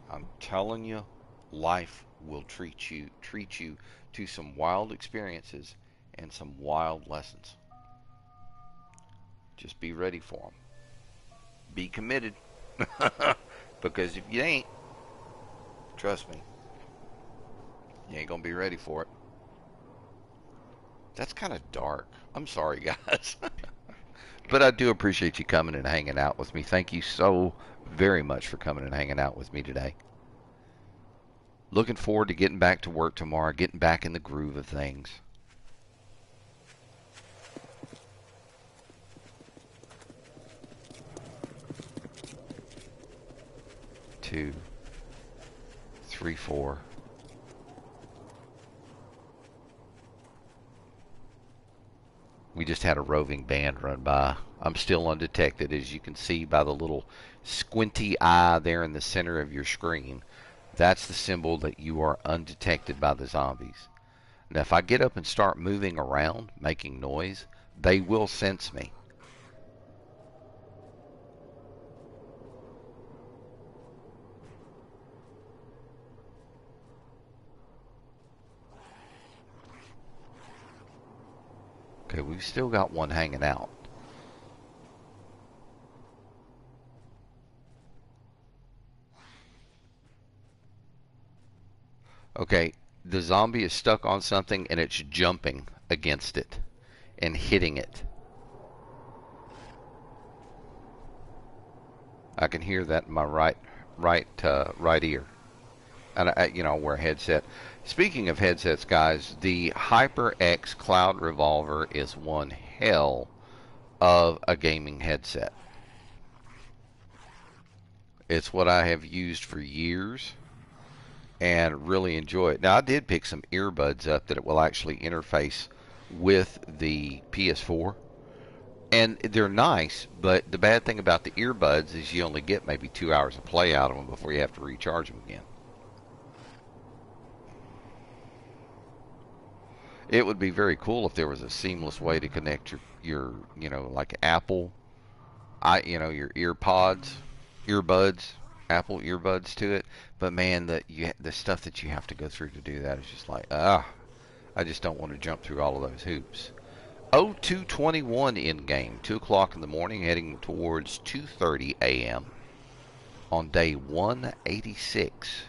I'm telling you, life will treat you to some wild experiences and some wild lessons. Just be ready for them. Be committed. Because if you ain't, trust me, you ain't going to be ready for it. That's kind of dark. I'm sorry, guys. But I do appreciate you coming and hanging out with me. Thank you so very much for coming and hanging out with me today. Looking forward to getting back to work tomorrow, getting back in the groove of things. Two, three, four. We just had a roving band run by. I'm still undetected, as you can see by the little squinty eye there in the center of your screen. That's the symbol that you are undetected by the zombies. Now, if I get up and start moving around, making noise, they will sense me. Okay, we've still got one hanging out. Okay, the zombie is stuck on something and it's jumping against it and hitting it. I can hear that in my right ear. And I wear a headset. Speaking of headsets, guys, the HyperX Cloud Revolver is one hell of a gaming headset. It's what I have used for years and really enjoy it. Now, I did pick some earbuds up that it will actually interface with the PS4. And they're nice, but the bad thing about the earbuds is you only get maybe 2 hours of play out of them before you have to recharge them again. It would be very cool if there was a seamless way to connect your like Apple, your earbuds, Apple earbuds to it. But man, the stuff that you have to go through to do that is just like, I just don't want to jump through all of those hoops. 0221 in game, 2 o'clock in the morning, heading towards 2:30 a.m. on day 186.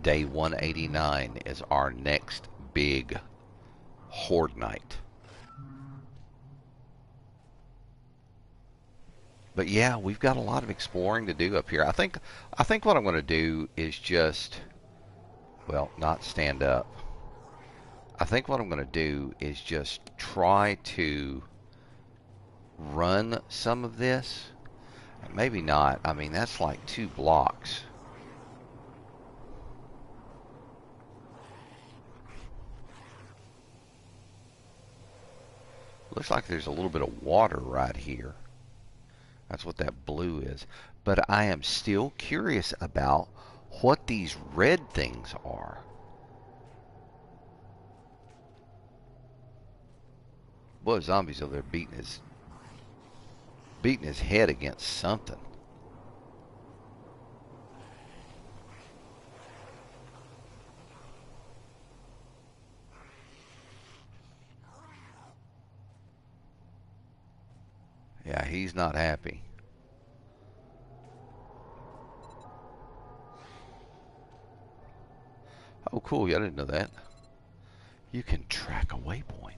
Day 189 is our next big horde night. But yeah, we've got a lot of exploring to do up here. I think what I'm going to do is just, well, not stand up. I think what I'm going to do is just try to run some of this. Maybe not. I mean, that's like 2 blocks. Looks like there's a little bit of water right here. That's what that blue is. But I am still curious about what these red things are. Boy, Zombie's over there beating his head against something. Yeah, he's not happy. Oh, cool. Yeah, I didn't know that. You can track a waypoint.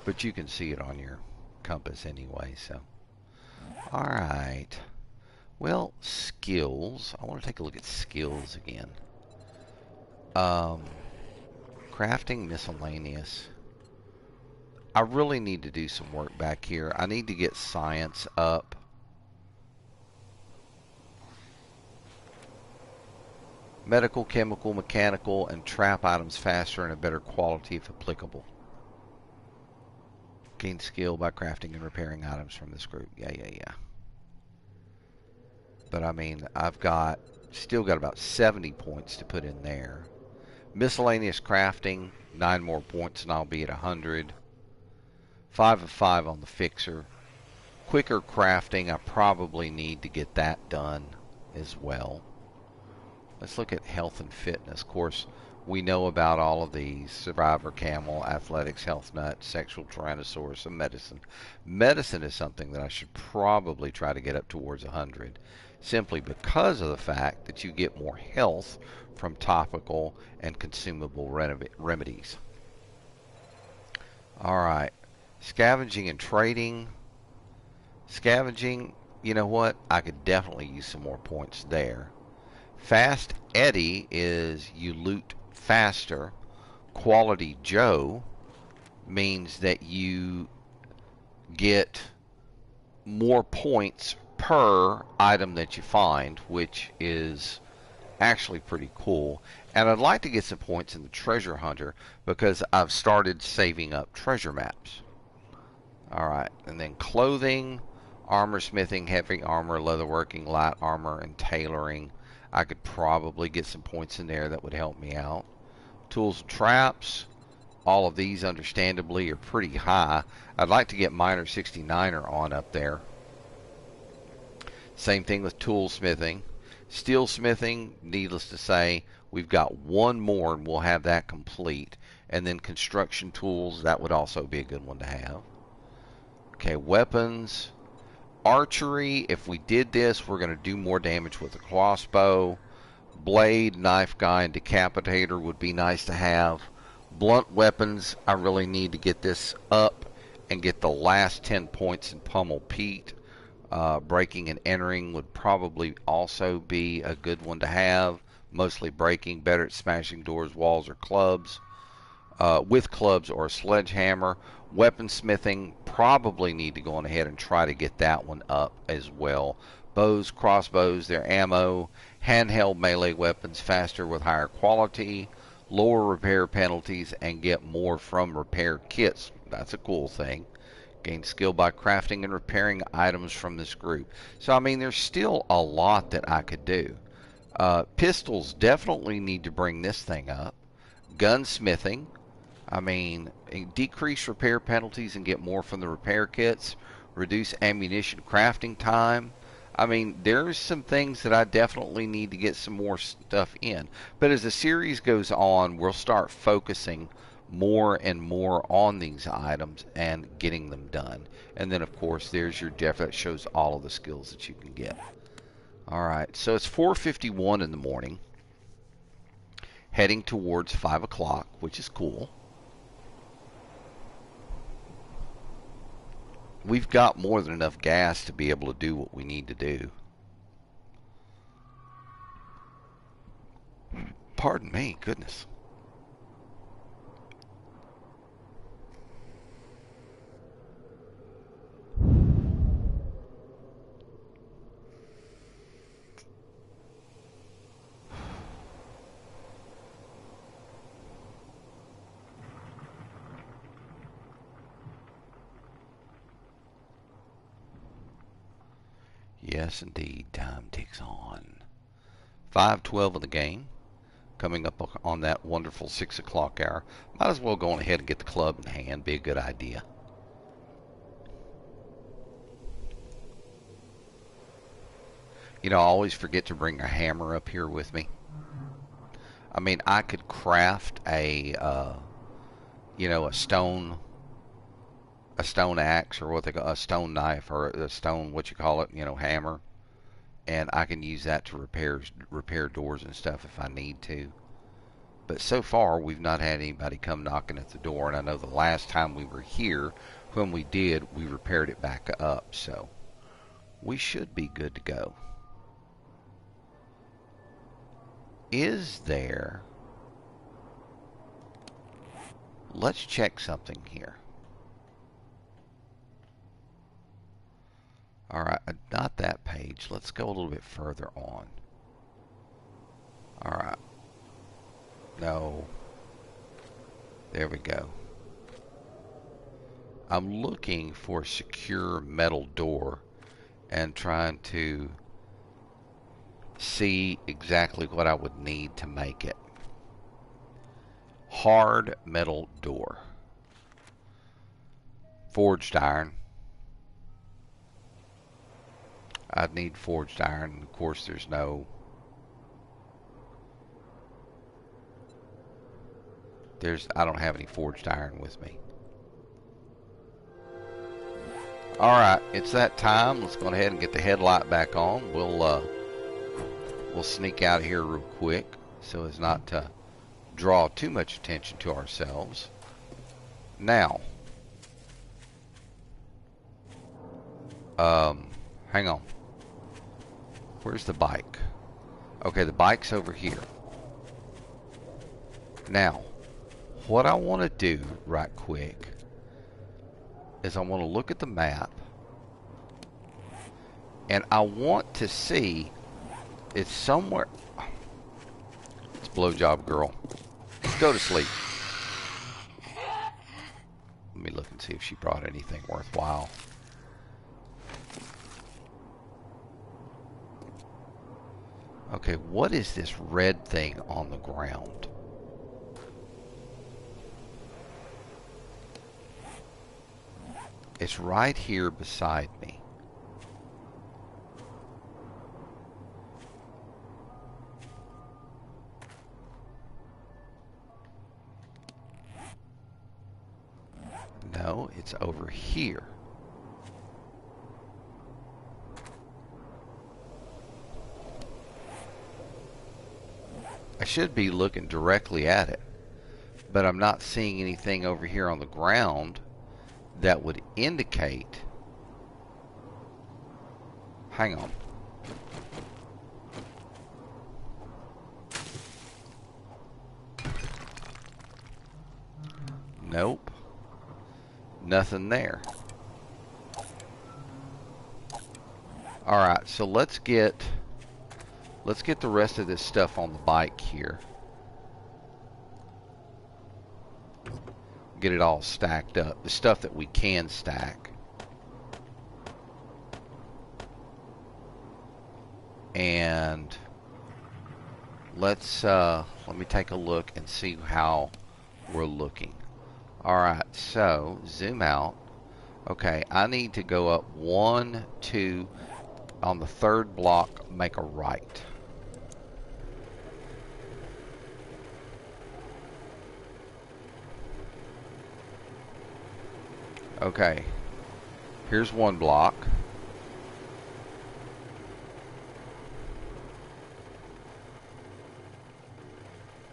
But you can see it on your compass anyway, so. Alright. Well, skills. I want to take a look at skills again. Crafting, miscellaneous. I really need to do some work back here. I need to get science up. Medical, chemical, mechanical, and trap items faster and a better quality if applicable. Gain skill by crafting and repairing items from this group. Yeah. But I mean, I've still got about 70 points to put in there. Miscellaneous crafting, 9 more points and I'll be at 100. 5 of 5 on the fixer. Quicker crafting, I probably need to get that done as well. Let's look at health and fitness. Of course, we know about all of these. Survivor, Camel, Athletics, Health Nut, Sexual Tyrannosaurus, and Medicine. Medicine is something that I should probably try to get up towards 100. Simply because of the fact that you get more health from topical and consumable remedies. Alright. Scavenging and trading. Scavenging, you know what? I could definitely use some more points there. Fast Eddie is you loot faster. Quality Joe means that you get more points per item that you find, which is actually pretty cool. And I'd like to get some points in the treasure hunter because I've started saving up treasure maps. Alright, and then clothing, armor smithing, heavy armor, leatherworking, light armor, and tailoring. I could probably get some points in there that would help me out. Tools and traps. All of these, understandably, are pretty high. I'd like to get Miner 69er on up there. Same thing with tool smithing. Steel smithing, needless to say, we've got 1 more and we'll have that complete. And then construction tools, that would also be a good one to have. Okay, weapons. Archery, if we did this, we're going to do more damage with a crossbow. Blade, knife guy, and decapitator would be nice to have. Blunt weapons, I really need to get this up and get the last 10 points in Pummel Pete. Breaking and entering would probably also be a good one to have. Mostly breaking, better at smashing doors, walls, or clubs. With clubs or a sledgehammer. Weaponsmithing, probably need to go on ahead and try to get that one up as well. Bows, crossbows, their ammo, handheld melee weapons, faster with higher quality, lower repair penalties, and get more from repair kits. That's a cool thing. Gain skill by crafting and repairing items from this group. So, I mean, there's still a lot that I could do. Pistols, definitely need to bring this thing up. Gunsmithing, I mean, decrease repair penalties and get more from the repair kits. Reduce ammunition crafting time. I mean, there's some things that I definitely need to get some more stuff in. But as the series goes on, we'll start focusing more and more on these items and getting them done. And then, of course, there's your def that shows all of the skills that you can get. Alright, so it's 4:51 in the morning. heading towards 5 o'clock, which is cool. We've got more than enough gas to be able to do what we need to do. Pardon me, goodness. Yes, indeed, time ticks on. 5:12 of the game, coming up on that wonderful 6 o'clock hour. Might as well go on ahead and get the club in hand. Be a good idea. You know, I always forget to bring a hammer up here with me. I mean, I could craft a stone axe, or what they call a stone knife, or a stone, what you call it, hammer, and I can use that to repair doors and stuff if I need to. But so far, we've not had anybody come knocking at the door, and I know the last time we were here, when we did, we repaired it back up, so we should be good to go. Is there... Let's check something here. Alright, not that page. Let's go a little bit further on. Alright. No. There we go. I'm looking for a secure metal door and trying to see exactly what I would need to make it. Hard metal door. Forged iron. I'd need forged iron. Of course, there's no... I don't have any forged iron with me. Alright, it's that time. Let's go ahead and get the headlight back on. We'll sneak out of here real quick so as not to draw too much attention to ourselves. Now, hang on. Where's the bike? Okay, the bike's over here. Now, what I want to do right quick is I want to look at the map, and I want to see it's somewhere. It's Blowjob Girl. Go to sleep. Let me look and see if she brought anything worthwhile. Okay, what is this red thing on the ground? It's right here beside me. No, it's over here. I should be looking directly at it, but I'm not seeing anything over here on the ground that would indicate. Hang on. Nope. Nothing there. Alright, so let's get the rest of this stuff on the bike here. Get it all stacked up. The stuff that we can stack. And let me take a look and see how we're looking. Alright, so zoom out. Okay, I need to go up 1, 2, on the third block, make a right. Okay, here's one block.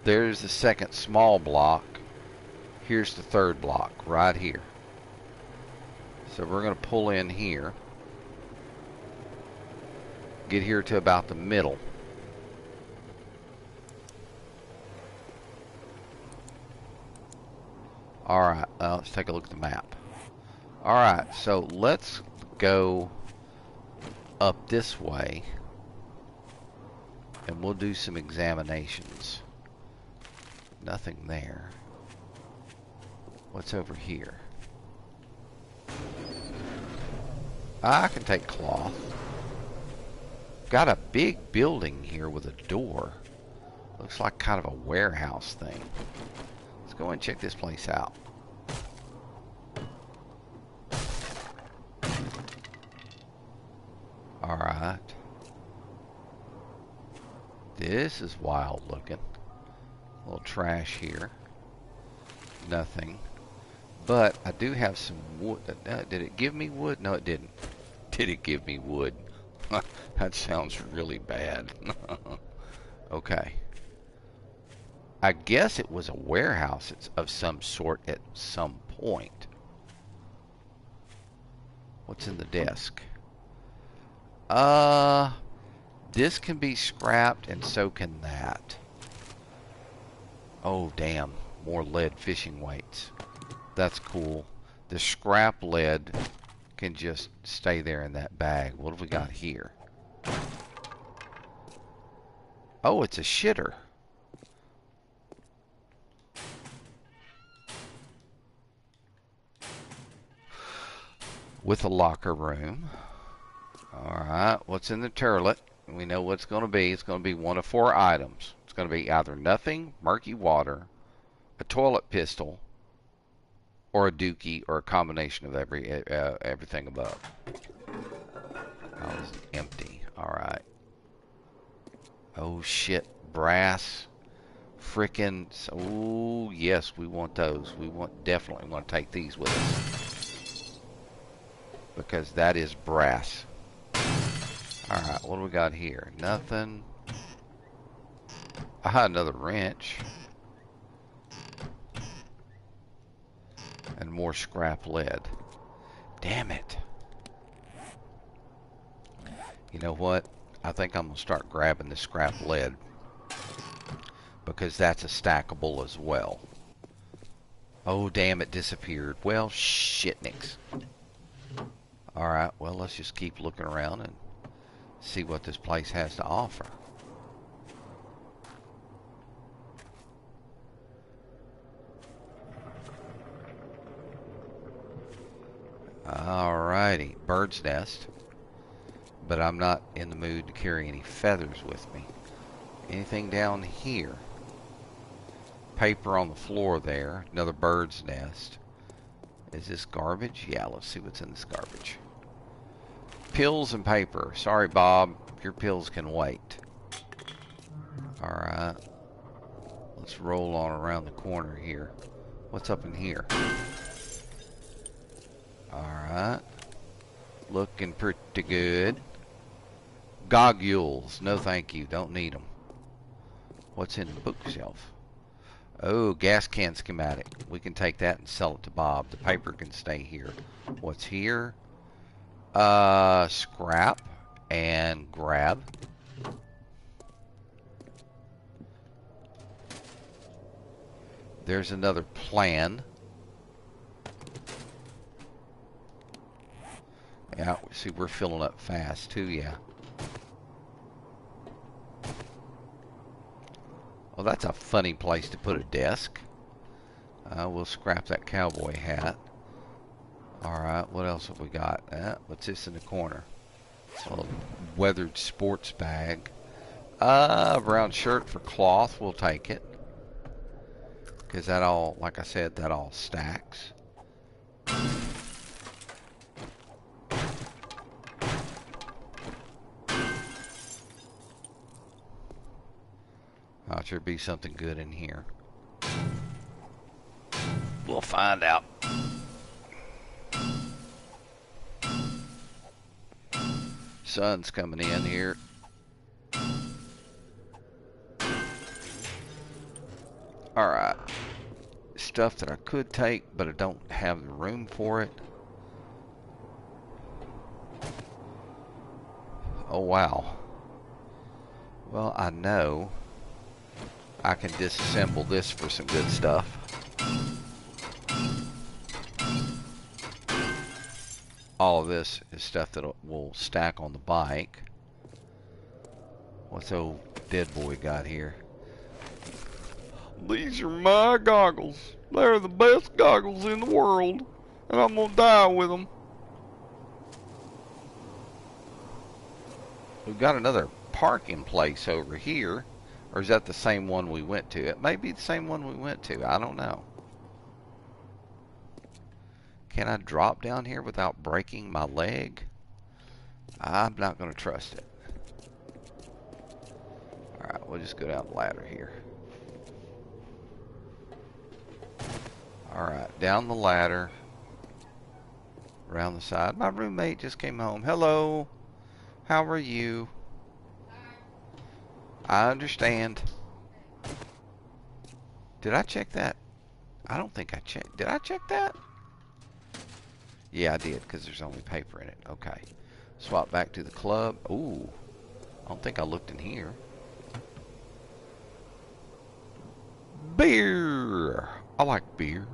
There's the second small block. Here's the third block right here. So we're going to pull in here. Get here to about the middle. Alright, let's take a look at the map. Alright, so let's go up this way. And we'll do some examinations. Nothing there. What's over here? I can take cloth. Got a big building here with a door. Looks like kind of a warehouse thing. Let's go and check this place out. Alright. This is wild looking. A little trash here. Nothing. But I do have some wood. Did it give me wood? No, it didn't. Did it give me wood? That sounds really bad. Okay. I guess it was a warehouse of some sort at some point. What's in the desk? This can be scrapped and so can that. Oh, damn. More lead fishing weights. That's cool. The scrap lead can just stay there in that bag. What have we got here? Oh, it's a shitter. With a locker room. Alright, what's in the turlet? We know what it's going to be. It's going to be one of 4 items. It's going to be either nothing, murky water, a toilet pistol, or a dookie, or a combination of everything above. Oh, it's empty. Alright. Oh shit, brass. Frickin'. Oh yes, we want those. We definitely want to take these with us. Because that is brass. Alright, what do we got here? Nothing. Another wrench. And more scrap lead. Damn it. You know what? I think I'm going to start grabbing the scrap lead. Because that's a stackable as well. Oh, damn, it disappeared. Well, shitnicks. Alright, well, let's just keep looking around and see what this place has to offer. Alrighty, bird's nest. But I'm not in the mood to carry any feathers with me. Anything down here? Paper on the floor there. Another bird's nest. Is this garbage? Yeah, let's see what's in this garbage. Pills and paper. Sorry, Bob. Your pills can wait. Alright. Let's roll on around the corner here. What's up in here? Alright. Looking pretty good. Goggles. No thank you. Don't need them. What's in the bookshelf? Oh, gas can schematic. We can take that and sell it to Bob. The paper can stay here. What's here? Scrap and grab. There's another plan. Yeah, see, we're filling up fast too, yeah. Well, that's a funny place to put a desk. We'll scrap that cowboy hat. Alright, what else have we got? What's this in the corner? It's a little weathered sports bag. Brown shirt for cloth. We'll take it. Because that all, like I said, that all stacks. Sure be something good in here. We'll find out. Sun's coming in here. stuff that I could take, but I don't have the room for it. Oh, wow. Well, I know I can disassemble this for some good stuff. All of this is stuff that will stack on the bike. What's old dead boy got here? These are my goggles. They're the best goggles in the world, and I'm gonna die with them. We've got another parking place over here. Or is that the same one we went to? It may be the same one we went to. I don't know. Can I drop down here without breaking my leg? I'm not going to trust it. Alright, we'll just go down the ladder here. Alright, down the ladder. Around the side. My roommate just came home. Hello. How are you? I understand. Did I check that? I don't think I checked. Did I check that? Yeah, I did, because there's only paper in it. Okay. Swap back to the club. Ooh. I don't think I looked in here. Beer. I like beer.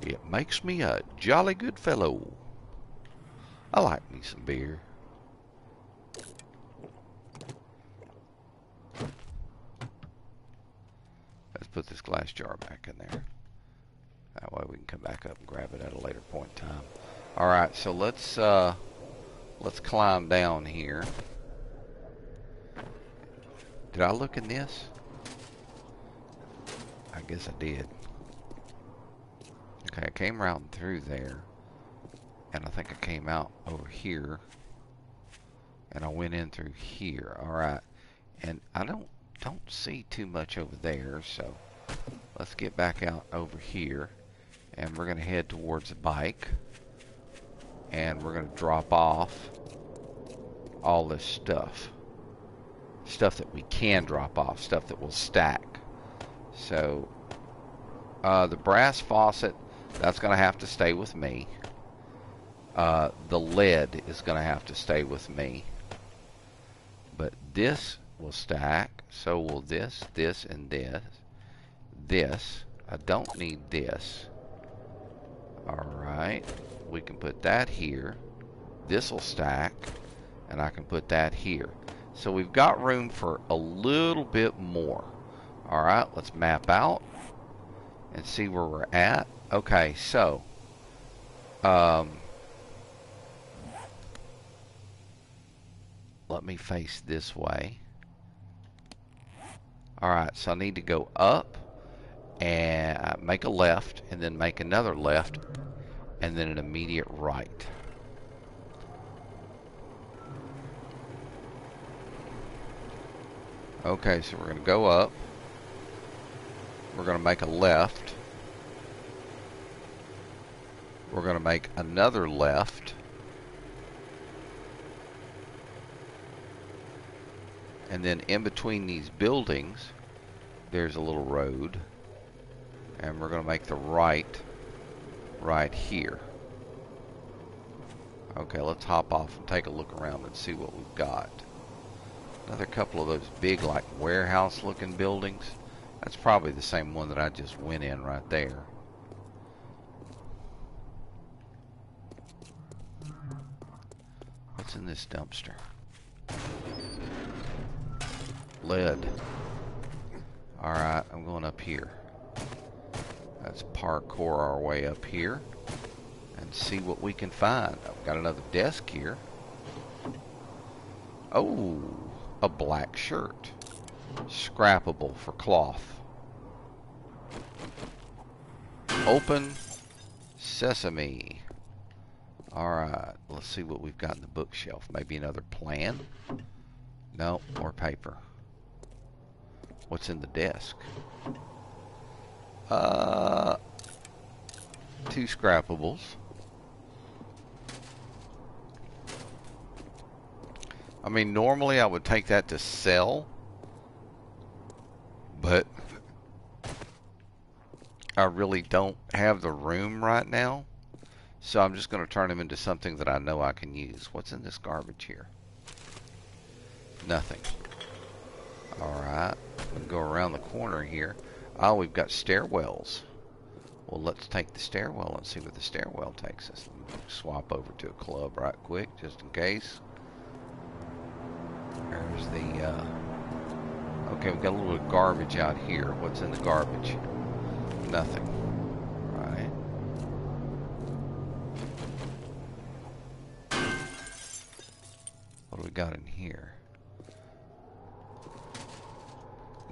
It makes me a jolly good fellow. I like me some beer. Let's put this glass jar back in there. That way we can come back up and grab it at a later point in time. Alright, so let's climb down here. Did I look in this? I guess I did. Okay, I came around through there. And I think I came out over here. And I went in through here. Alright. And I don't see too much over there, so let's get back out over here. And we're going to head towards the bike. And we're going to drop off all this stuff. Stuff that we can drop off. Stuff that will stack. So, the brass faucet, that's going to have to stay with me. The lead is going to have to stay with me. But this will stack. So will this, and this. This. I don't need this. Alright. We can put that here. This will stack. And I can put that here. So we've got room for a little bit more. Alright, let's map out. And see where we're at. Okay, so. Let me face this way. Alright, so I need to go up and make a left, and then make another left, and then an immediate right. Okay, so we're going to go up. We're going to make a left. We're going to make another left. And then in between these buildings, there's a little road. And we're going to make the right here. Okay, let's hop off and take a look around and see what we've got. Another couple of those big, like, warehouse-looking buildings. That's probably the same one that I just went in right there. What's in this dumpster? Lead. Alright, I'm going up here. Let's parkour our way up here and see what we can find. I've got another desk here. Oh, a black shirt. Scrappable for cloth. Open sesame. Alright, let's see what we've got in the bookshelf. Maybe another plan? No, more paper. What's in the desk? Two scrappables. I mean, normally I would take that to sell, but really don't have the room right now. So I'm just going to turn them into something that I know I can use. What's in this garbage here? Nothing. Alright, we'll go around the corner here. Oh, we've got stairwells. Well, let's take the stairwell and see where the stairwell takes us. Swap over to a club right quick, just in case. There's the, okay, we've got a little bit of garbage out here. What's in the garbage? Nothing. Right. What do we got in here?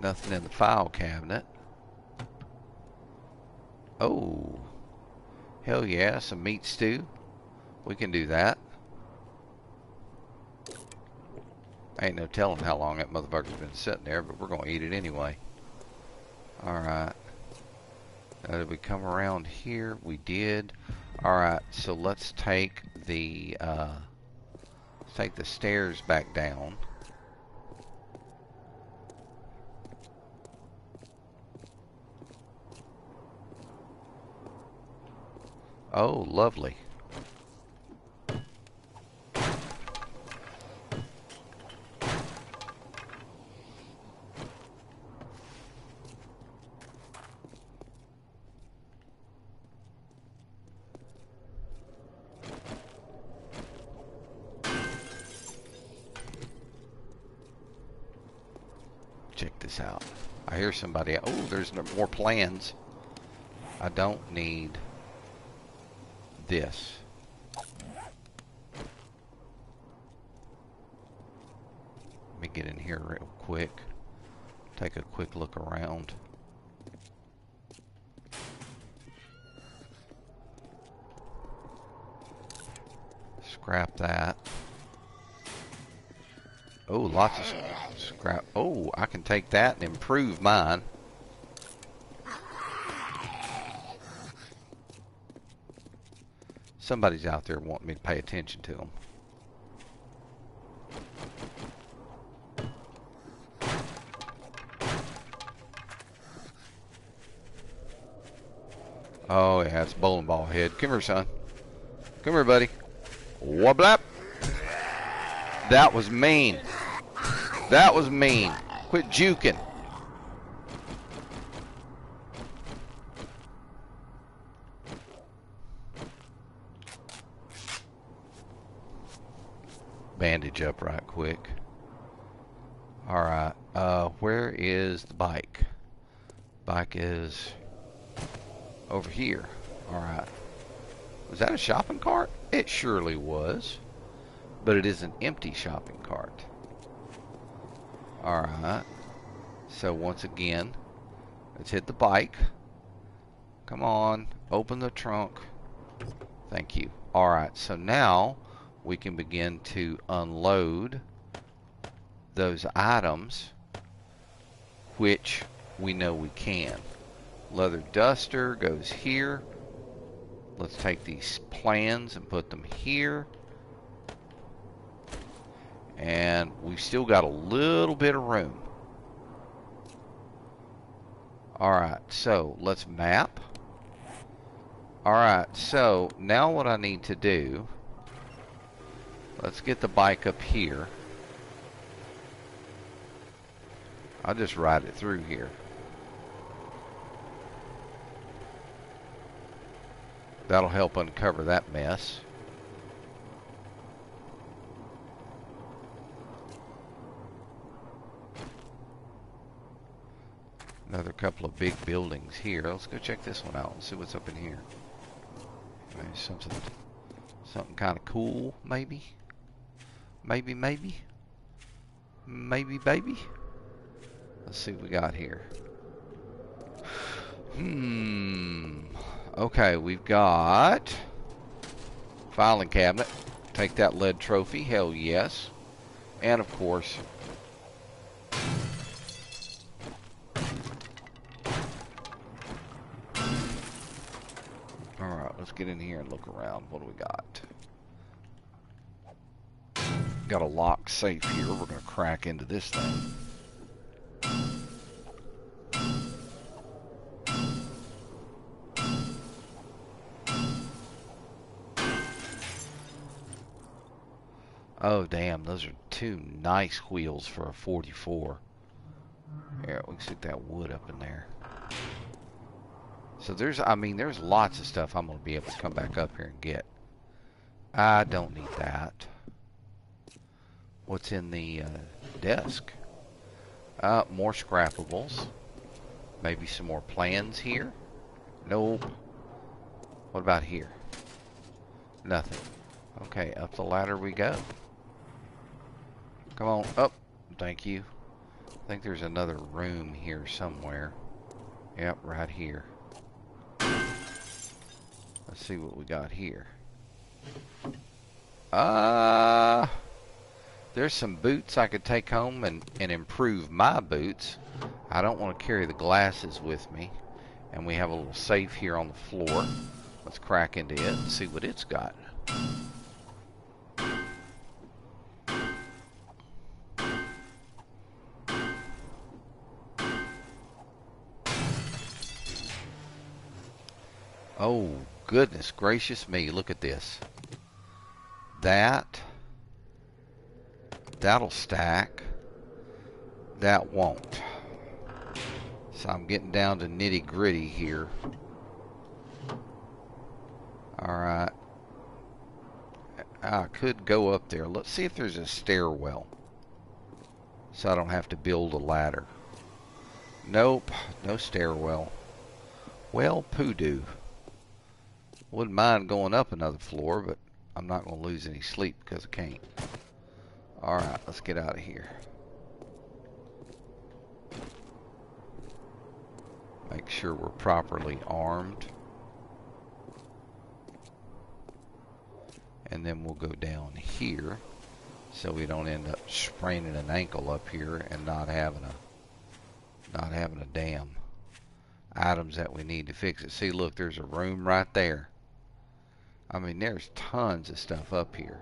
Nothing in the file cabinet. Oh, hell yeah, some meat stew. We can do that. Ain't no telling how long that motherfucker's been sitting there, but we're gonna eat it anyway. Alright. Did we come around here? We did. Alright, so let's take the stairs back down. Oh, lovely. Check this out. I hear somebody. Oh, there's more plans. I don't need this. Let me get in here real quick. Take a quick look around. Scrap that. Oh, lots of scrap. Oh, I can take that and improve mine. Somebody's out there wanting me to pay attention to them. Oh, yeah, it's bowling ball head. Come here, son. Come here, buddy. Wablap. That was mean. That was mean. Quit juking. Bandage up right quick. Alright, where is the bike? Bike is over here. Alright. Was that a shopping cart? It surely was. But it is an empty shopping cart. Alright. So once again, let's hit the bike. Come on, open the trunk. Thank you. Alright, so now we can begin to unload those items, which we know we can. Leather duster goes here. Let's take these plans and put them here. And we've still got a little bit of room. Alright, so let's map. Alright, so now what I need to do, let's get the bike up here. I'll just ride it through here. That'll help uncover that mess. Another couple of big buildings here. Let's go check this one out and see what's up in here. Maybe something kind of cool, maybe. Maybe. Let's see what we got here. Okay, we've got filing cabinet. Take that lead trophy. Hell yes. And of course, alright, let's get in here and look around. What do we got? Got a locked safe here. We're going to crack into this thing. Oh, damn. Those are two nice wheels for a 44. Here, we can stick that wood up in there. So there's lots of stuff I'm going to be able to come back up here and get. I don't need that. What's in the desk? More scrappables. Maybe some more plans here? Nope. What about here? Nothing. Okay, up the ladder we go. Come on, up. Thank you. I think there's another room here somewhere. Yep, right here. Let's see what we got here. There's some boots I could take home and improve my boots. I don't want to carry the glasses with me. And we have a little safe here on the floor. Let's crack into it and see what it's got. Oh, goodness gracious me, look at this. That'll stack. That won't. So I'm getting down to nitty gritty here. Alright. I could go up there. Let's see if there's a stairwell. So I don't have to build a ladder. Nope, no stairwell. Well, poodoo. Wouldn't mind going up another floor, but I'm not going to lose any sleep because I can't. Alright, let's get out of here. Make sure we're properly armed. And then we'll go down here so we don't end up spraining an ankle up here and not having a damn items that we need to fix it. See, look, there's a room right there. I mean, there's tons of stuff up here.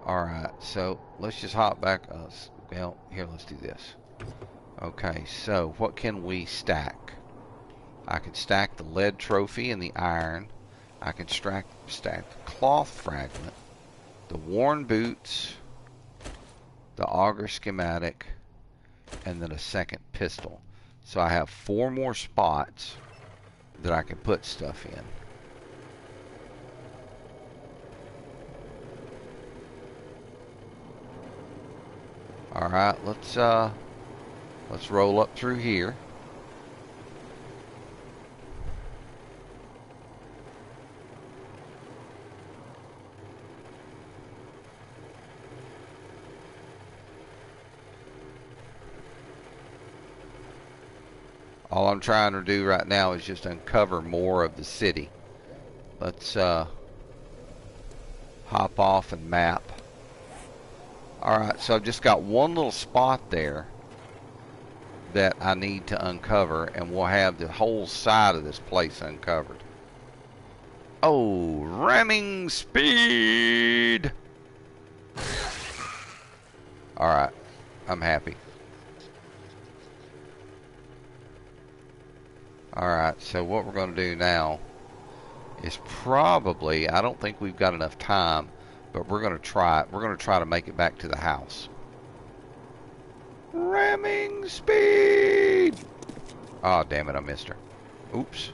Alright, so let's just hop back. Well, here, let's do this. Okay, so what can we stack? I can stack the lead trophy and the iron. I can stack the cloth fragment, the worn boots, the auger schematic, and then a second pistol. So I have 4 more spots that I can put stuff in. Alright, let's roll up through here. All I'm trying to do right now is just uncover more of the city. Let's hop off and map. Alright, so I've just got one little spot there that I need to uncover, and we'll have the whole side of this place uncovered. Oh, ramming speed! Alright, I'm happy. Alright, so what we're going to do now is probably, I don't think we've got enough time, but we're going to try it. We're going to try to make it back to the house. Ramming speed! Oh, damn it, I missed her. Oops.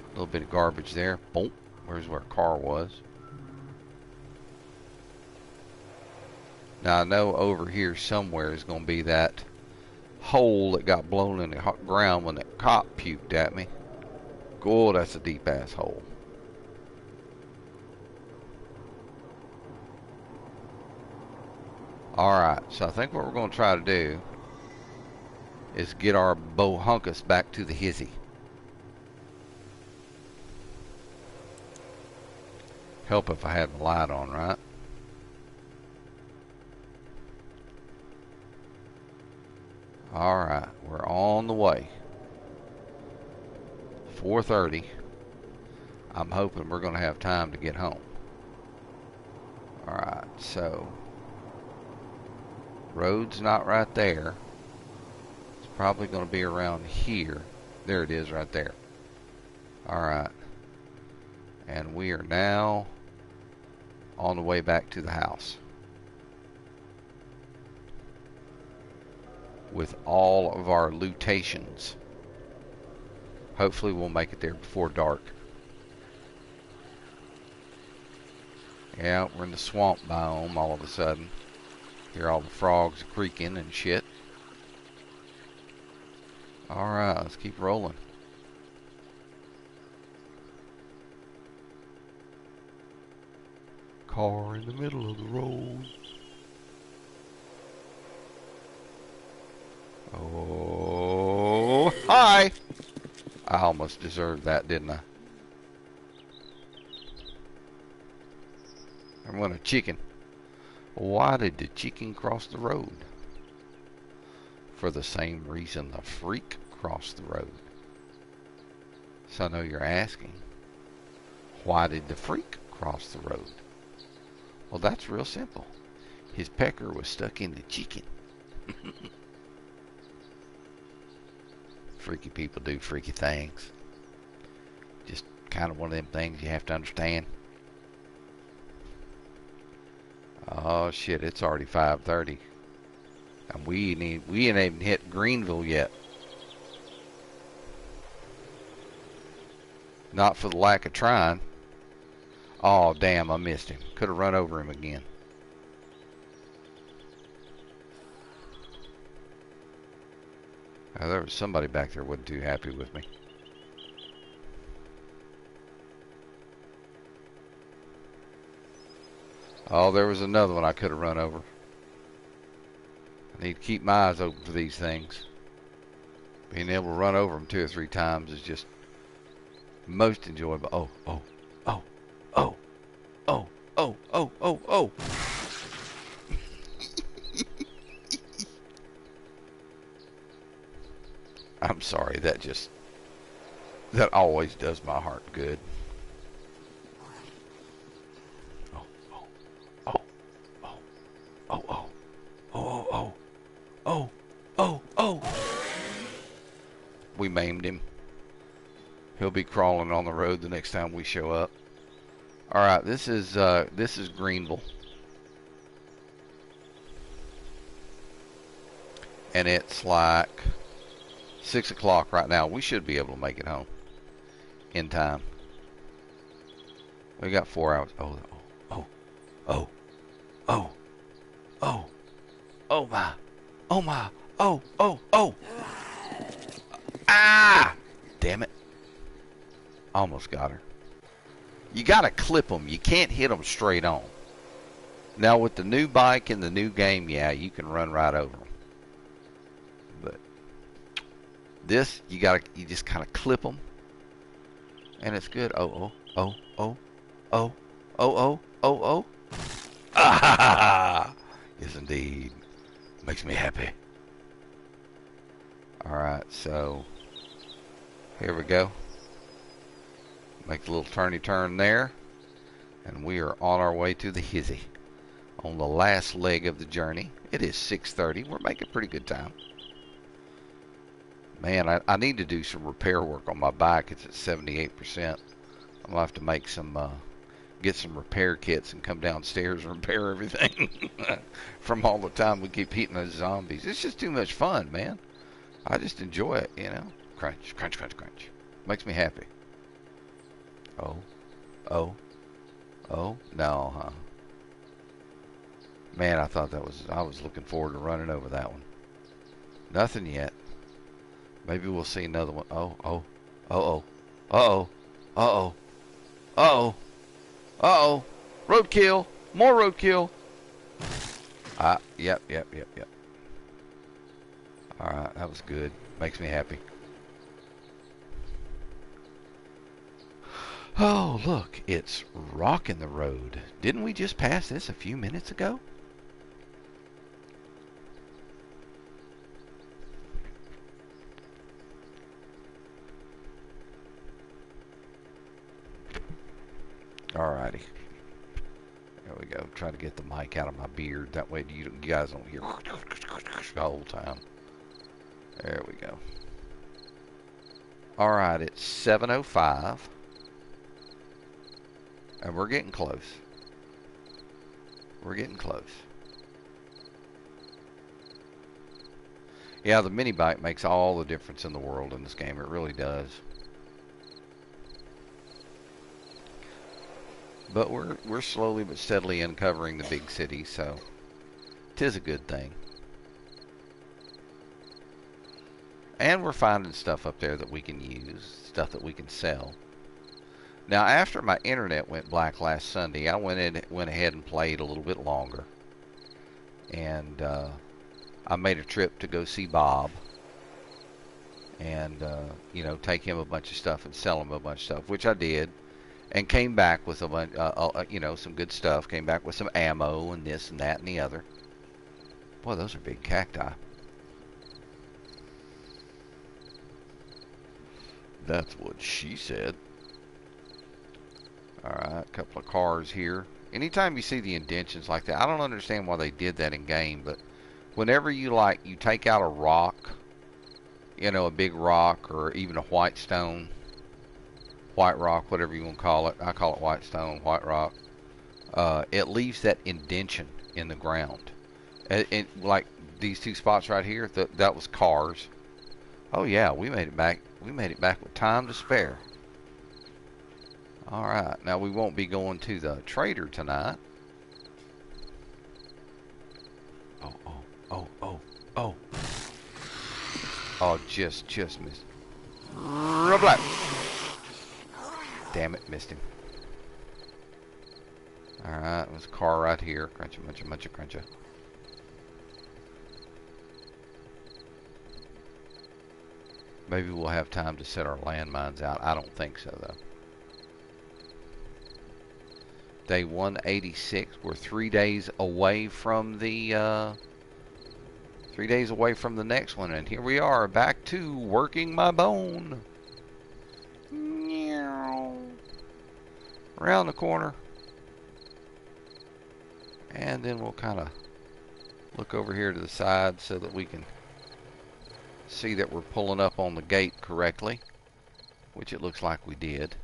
A little bit of garbage there. Boom. Where's where car was. Now, I know over here somewhere is going to be that hole that got blown in the ground when that cop puked at me. God, that's a deep-ass hole. Alright, so I think what we're going to try to do is get our bohunkus back to the hizzy. Help if I had the light on, right? Alright, we're on the way. 4:30. I'm hoping we're going to have time to get home. Alright, so road's not right there. It's probably going to be around here. There it is right there. Alright. And we are now on the way back to the house with all of our lootations. Hopefully we'll make it there before dark. Yeah, we're in the swamp biome all of a sudden. Hear all the frogs creaking and shit. Alright, let's keep rolling. Car in the middle of the road. Oh, hi! I almost deserved that, didn't I? I want a chicken. Why did the chicken cross the road? For the same reason the freak crossed the road. So I know you're asking, why did the freak cross the road? Well, that's real simple. His pecker was stuck in the chicken. Freaky people do freaky things. Just kind of one of them things you have to understand. Oh shit, it's already 5:30. And we ain't even hit Greenville yet. Not for the lack of trying. Oh damn, I missed him. Could have run over him again. There was somebody back there wasn't too happy with me. Oh, there was another one I could have run over. I need to keep my eyes open for these things. Being able to run over them 2 or 3 times is just most enjoyable. Oh, oh, oh, oh, oh, oh, oh, oh, oh. I'm sorry, that always does my heart good. Oh, oh, oh, oh, oh, oh, oh, oh, oh, oh, oh. We maimed him. He'll be crawling on the road the next time we show up. All right, this is Greenville, and it's like 6 o'clock right now. We should be able to make it home in time. We got 4 hours. Oh, oh, oh, oh, oh, oh my, oh my, oh, oh, oh. Ah! Damn it. Almost got her. You gotta clip them. You can't hit them straight on. Now with the new bike and the new game, yeah, you can run right over them. But this, you just kind of clip them, and it's good. Oh, oh, oh, oh, oh, oh, oh, oh, oh. Ah! Yes, indeed. Makes me happy. All right, so here we go. Make a little turny turn there, and we are on our way to the hizzy. On the last leg of the journey. It is 6:30. We're making pretty good time. Man, I need to do some repair work on my bike. It's at 78%. I'm gonna have to make some, get some repair kits and come downstairs and repair everything from all the time we keep hitting those zombies. It's just too much fun, man. I just enjoy it, you know. Crunch, crunch, crunch, crunch. Makes me happy. Oh, oh, oh, no, huh? Man, I thought I was looking forward to running over that one. Nothing yet. Maybe we'll see another one. Oh, oh, oh, oh, uh-oh, uh-oh, uh-oh, uh-oh, roadkill, more roadkill. Yep. All right, that was good. Makes me happy. Oh, look, it's rocking the road. Didn't we just pass this a few minutes ago? Alrighty. There we go. Try to get the mic out of my beard. That way you guys don't hear the whole time. There we go. Alright, it's 7:05. And we're getting close. We're getting close. Yeah, the mini bike makes all the difference in the world in this game. It really does. But we're slowly but steadily uncovering the big cities, so 'tis a good thing. And we're finding stuff up there that we can use, stuff that we can sell. Now, after my internet went black last Sunday, I went ahead and played a little bit longer. And I made a trip to go see Bob. And, you know, take him a bunch of stuff and sell him a bunch of stuff, which I did. And came back with a bunch, you know, some good stuff. Came back with some ammo and this and that and the other. Boy, those are big cacti. That's what she said. Alright, a couple of cars here. Anytime you see the indentions like that, I don't understand why they did that in game, but whenever you take out a rock, you know, a big rock or even a white stone, white rock, whatever you want to call it. I call it white stone, white rock. It leaves that indention in the ground. Like these two spots right here, that was cars. Oh yeah, we made it back. We made it back with time to spare. All right, now we won't be going to the trader tonight. Oh. Oh, just missed. Black. Damn it, missed him. Alright, there's a car right here. Cruncha. Maybe we'll have time to set our landmines out. I don't think so, though. Day 186. We're 3 days away from the 3 days away from the next one, and here we are back to working my bone. Around the corner, and then we'll kind of look over here to the side so that we can see that we're pulling up on the gate correctly, which it looks like we did.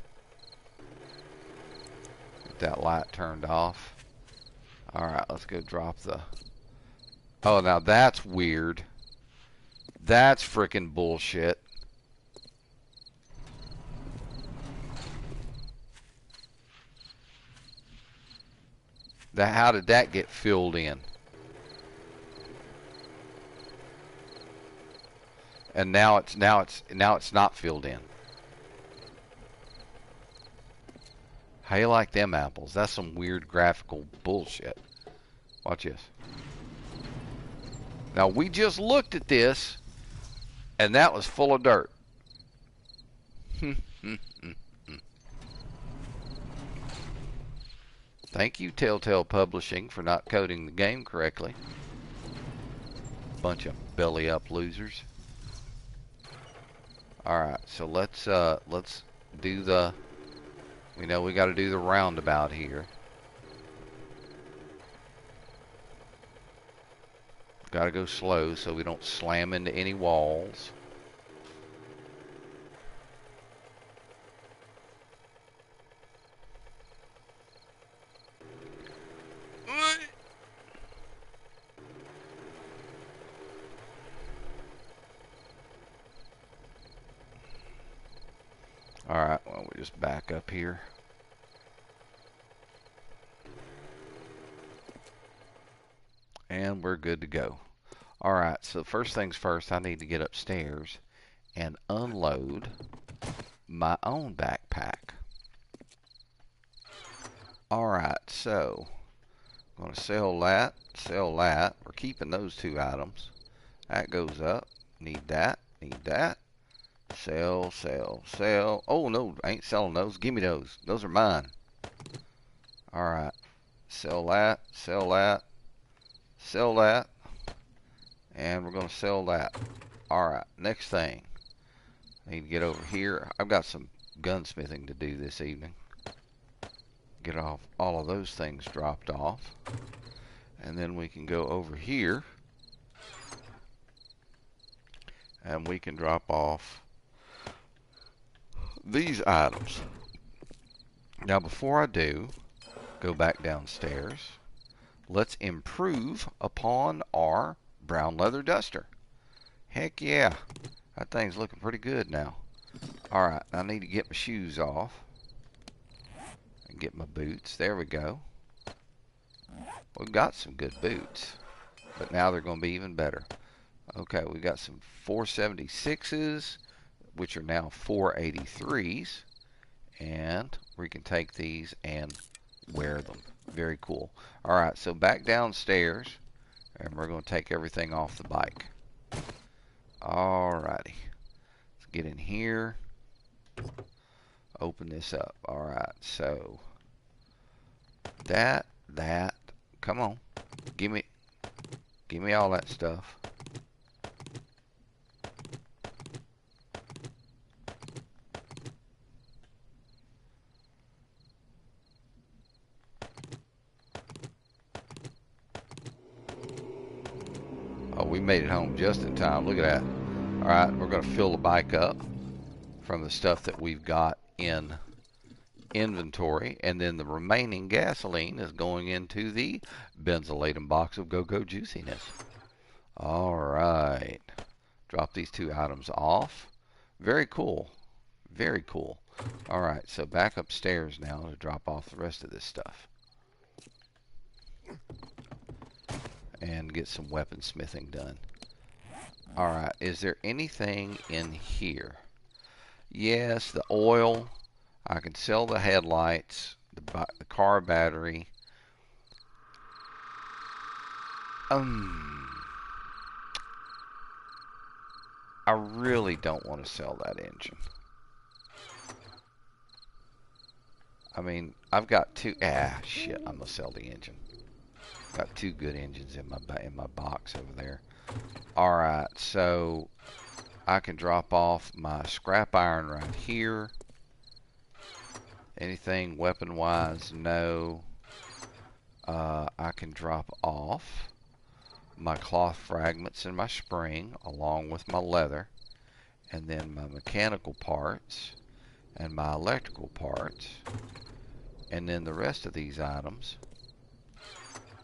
Get that light turned off. Alright, let's go drop the... Oh, now that's weird. That's frickin' bullshit. How did that get filled in? And now it's not filled in. How you like them apples? That's some weird graphical bullshit. Watch this. Now we just looked at this, and that was full of dirt. Thank you, Telltale Publishing, for not coding the game correctly. Bunch of belly up losers. Alright, so let's do the... We know we got to do the roundabout here. Got to go slow so we don't slam into any walls. Alright, well, we just back up here. And we're good to go. Alright, so first things first, I need to get upstairs and unload my own backpack. Alright, so I'm going to sell that, sell that. We're keeping those two items. That goes up. Need that, need that. Sell, sell, sell. Oh no, I ain't selling those. Give me those. Those are mine. Alright. Sell that, sell that, sell that. And we're going to sell that. Alright, next thing. I need to get over here. I've got some gunsmithing to do this evening. Get off all of those things dropped off. And then we can go over here. And we can drop off these items. Now before I do, go back downstairs. let's improve upon our brown leather duster. Heck yeah, that thing's looking pretty good now. Alright, I need to get my shoes off and get my boots. There we go. We've got some good boots, but now they're going to be even better. Okay, we've got some 476s, which are now 483s, and we can take these and wear them. Very cool. Alright, so back downstairs, and we're going to take everything off the bike. Alrighty. Let's get in here. Open this up. Alright, so that, come on. Give me all that stuff. Oh, we made it home just in time. Look at that. Alright, we're going to fill the bike up from the stuff that we've got in inventory, and then the remaining gasoline is going into the benzylatum box of Go-Go Juiciness. Alright. Drop these two items off. Very cool. Very cool. Alright, so back upstairs now to drop off the rest of this stuff. And get some weaponsmithing done. Alright, is there anything in here? Yes, the oil. I can sell the headlights, the car battery. I really don't want to sell that engine. I mean, I've got two. Shit! I'm gonna sell the engine. Got two good engines in my box over there. All right, so I can drop off my scrap iron right here. Anything weapon-wise? No. I can drop off my cloth fragments and my spring along with my leather, and then my mechanical parts and my electrical parts, and then the rest of these items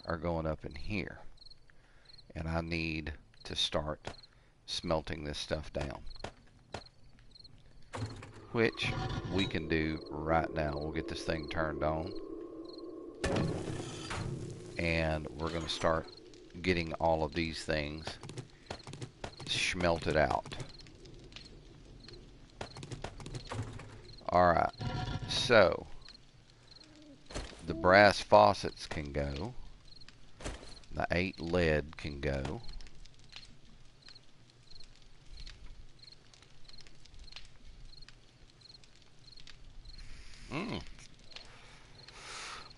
are going up in here, and I need to start smelting this stuff down, which we can do right now. We'll get this thing turned on, and we're going to start getting all of these things smelted out. Alright, so the brass faucets can go. The 8 lead can go.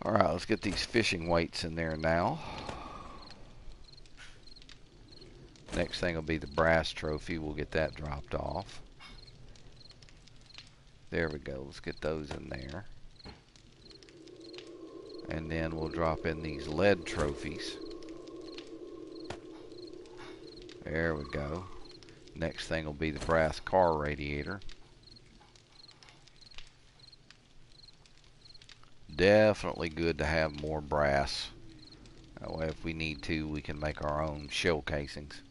Alright, let's get these fishing weights in there now. Next thing will be the brass trophy. We'll get that dropped off. There we go. Let's get those in there. And then we'll drop in these lead trophies. There we go. Next thing will be the brass car radiator. Definitely good to have more brass. That way if we need to, we can make our own shell casings.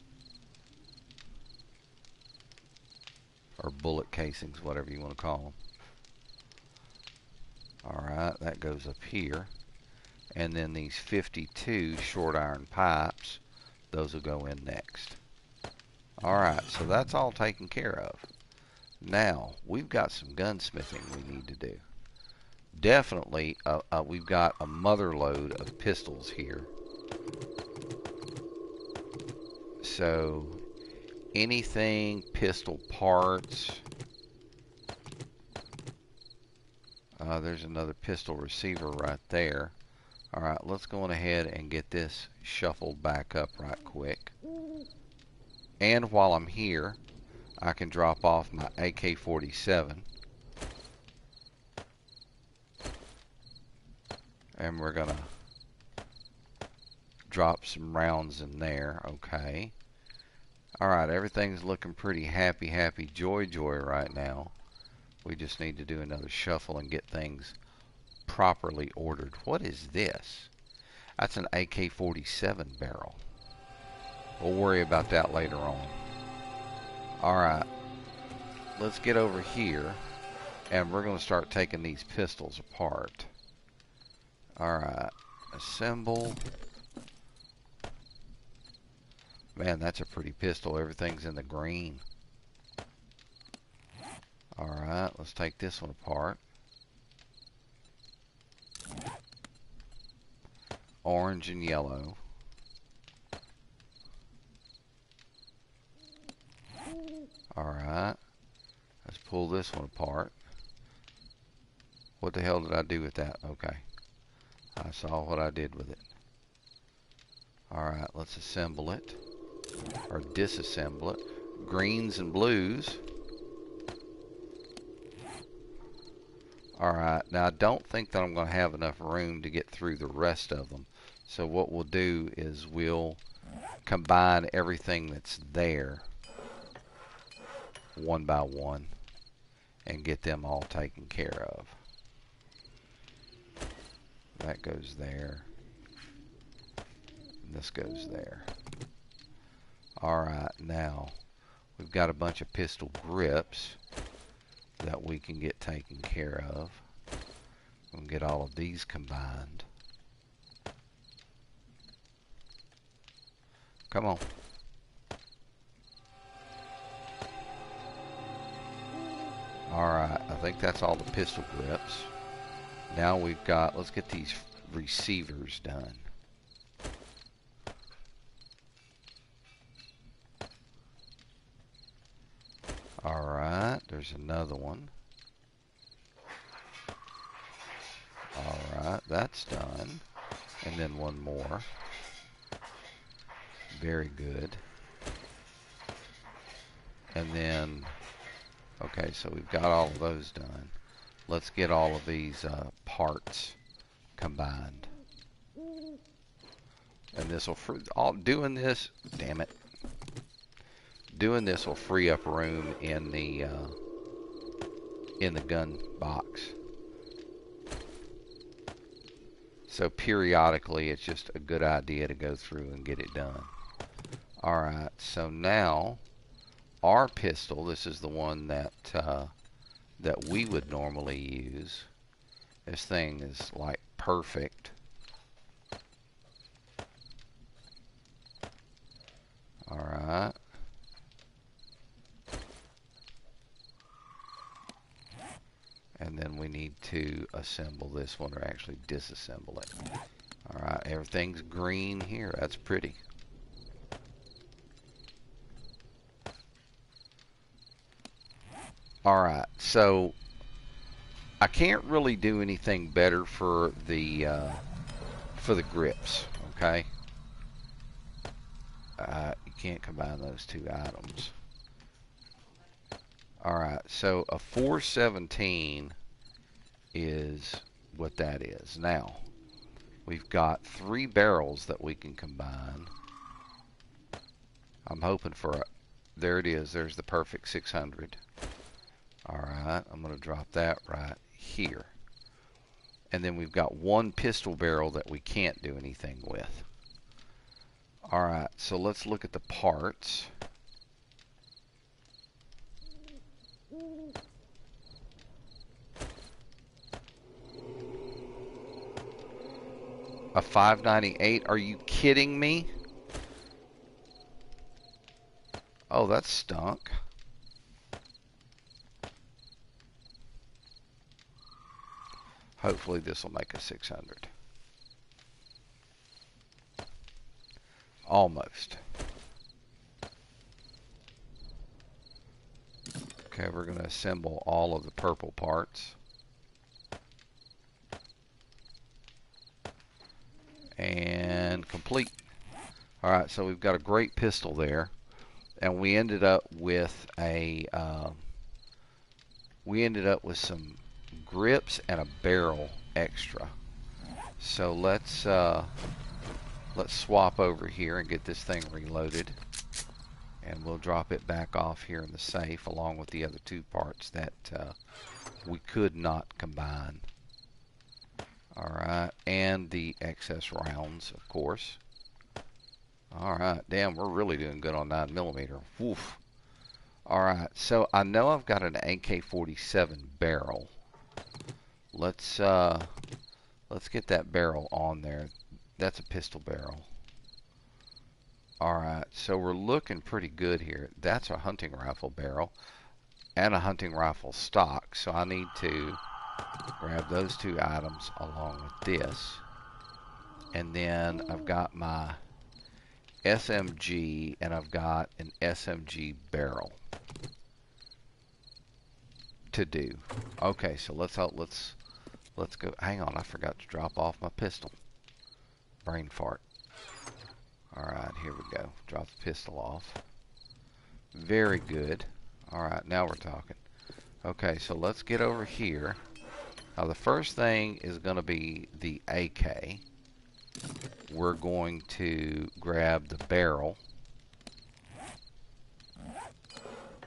Or bullet casings, whatever you want to call them. Alright, that goes up here. And then these 52 short iron pipes, those will go in next. Alright, so that's all taken care of. Now, we've got some gunsmithing we need to do. Definitely, we've got a mother load of pistols here. So, anything pistol parts. There's another pistol receiver right there. Alright, let's go on ahead and get this shuffled back up right quick. And while I'm here, I can drop off my AK-47. And we're gonna drop some rounds in there. Okay. Alright, everything's looking pretty happy, joy right now. We just need to do another shuffle and get things properly ordered. What is this? That's an AK-47 barrel. We'll worry about that later on. Alright, let's get over here, and we're going to start taking these pistols apart. Alright, assemble. Man, that's a pretty pistol. Everything's in the green. Alright, let's take this one apart. Orange and yellow. Alright, let's pull this one apart. What the hell did I do with that? Okay, I saw what I did with it. Alright, let's assemble it. Or disassemble it. Greens and blues. Alright, now I don't think that I'm going to have enough room to get through the rest of them. So what we'll do is we'll combine everything that's there one by one and get them all taken care of. That goes there. And this goes there. Alright, now we've got a bunch of pistol grips that we can get taken care of. We'll get all of these combined. Come on. Alright, I think that's all the pistol grips. Now we've got, let's get these receivers done. Alright, there's another one. Alright, that's done. And then one more. Very good. And then, okay, so we've got all of those done. Let's get all of these parts combined. And this will, doing this, damn it. Doing this will free up room in the gun box. So periodically, it's just a good idea to go through and get it done. Alright, so now our pistol, this is the one that that we would normally use. This thing is like perfect. Alright. And then we need to assemble this one, or actually disassemble it. Alright, everything's green here. That's pretty. Alright, so I can't really do anything better for the grips, okay? You can't combine those two items. Alright, so a 417 is what that is. Now, we've got 3 barrels that we can combine. I'm hoping for a, there it is, there's the perfect 600. Alright, I'm going to drop that right here. And then we've got 1 pistol barrel that we can't do anything with. Alright, so let's look at the parts. A 598? Are you kidding me? Oh, that stunk. Hopefully this will make a 600. Almost. Okay, we're going to assemble all of the purple parts. And complete. Alright, so we've got a great pistol there. And we ended up with a some grips and a barrel extra. So let's swap over here and get this thing reloaded, and we'll drop it back off here in the safe along with the other 2 parts that we could not combine. Alright, and the excess rounds, of course. Alright, damn, we're really doing good on 9mm. Woof. Alright, so I know I've got an AK-47 barrel. Let's get that barrel on there. That's a pistol barrel. Alright, so we're looking pretty good here. That's a hunting rifle barrel and a hunting rifle stock. So I need to grab those two items along with this. And then I've got my SMG and I've got an SMG barrel to do. Okay, so let's go. Hang on, I forgot to drop off my pistol. Brain fart. Alright, here we go. Drop the pistol off. Very good. Alright, now we're talking. Okay, so let's get over here. Now the first thing is going to be the AK. We're going to grab the barrel.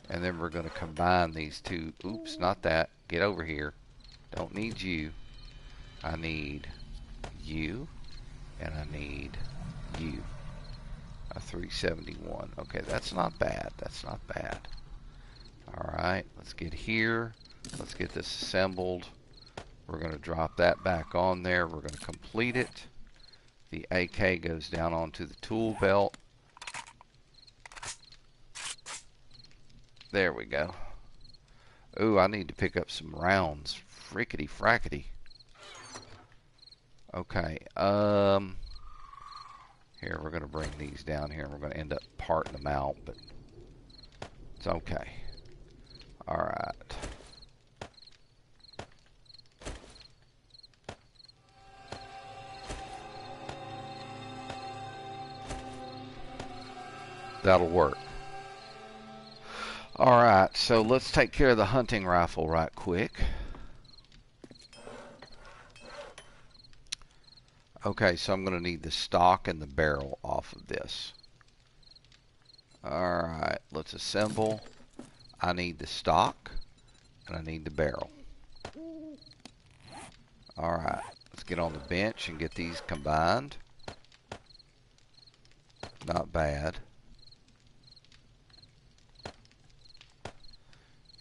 And then we're going to combine these two. Oops, not that. Get over here. Don't need you. I need you. And I need you. A 371. Okay, that's not bad. That's not bad. Alright, let's get here. Let's get this assembled. We're going to drop that back on there. We're going to complete it. The AK goes down onto the tool belt. There we go. Ooh, I need to pick up some rounds. Frickety frackety. Okay, here, we're going to bring these down here, and we're going to end up parting them out, but it's okay. Alright. That'll work. Alright, so let's take care of the hunting rifle right quick. Okay, so I'm going to need the stock and the barrel off of this. Alright, let's assemble. I need the stock and I need the barrel. Alright, let's get on the bench and get these combined. Not bad.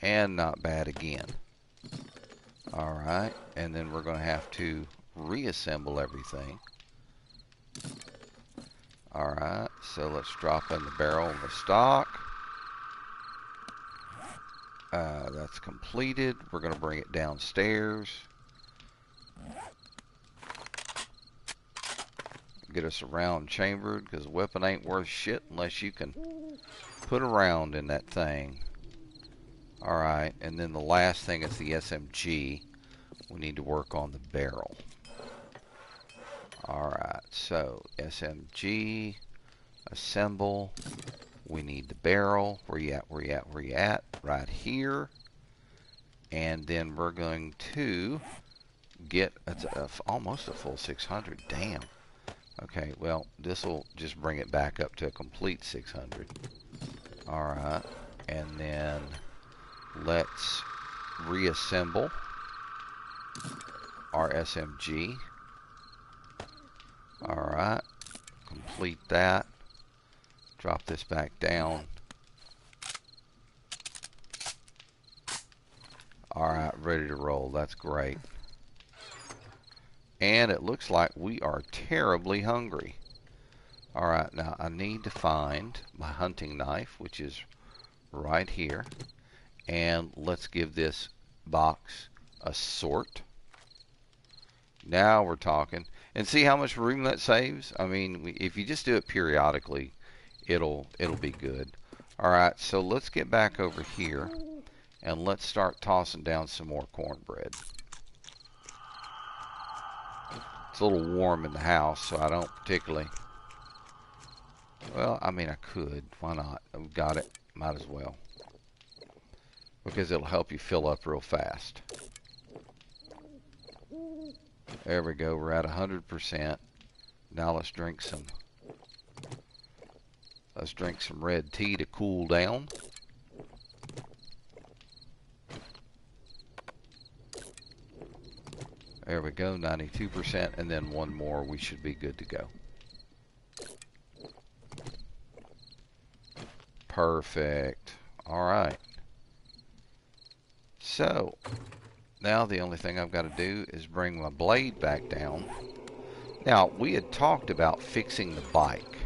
And not bad again. Alright, and then we're going to have to reassemble everything. Alright, so let's drop in the barrel and the stock. That's completed. We're going to bring it downstairs. Get us a round chambered, because a weapon ain't worth shit unless you can put a round in that thing. Alright, and then the last thing is the SMG. We need to work on the barrel. Alright, so SMG, assemble. We need the barrel. Where you at, where you at, where you at? Right here. And then we're going to get almost a full 600. Damn. Okay, well, this will just bring it back up to a complete 600. Alright, and then let's reassemble our SMG. Alright, complete that. Drop this back down. Alright, ready to roll. That's great. And it looks like we are terribly hungry. Alright, now I need to find my hunting knife, which is right here. And let's give this box a sort. Now we're talking. And see how much room that saves? I mean, if you just do it periodically, it'll be good. Alright, so let's get back over here. And let's start tossing down some more cornbread. It's a little warm in the house, so I don't particularly... Well, I mean, I could. Why not? I've got it. Might as well. Because it'll help you fill up real fast. There we go. We're at 100%. Now let's drink some... Let's drink some red tea to cool down. There we go, 92%, and then one more, we should be good to go. Perfect. All right. So, now the only thing I've got to do is bring my blade back down. Now, we had talked about fixing the bike.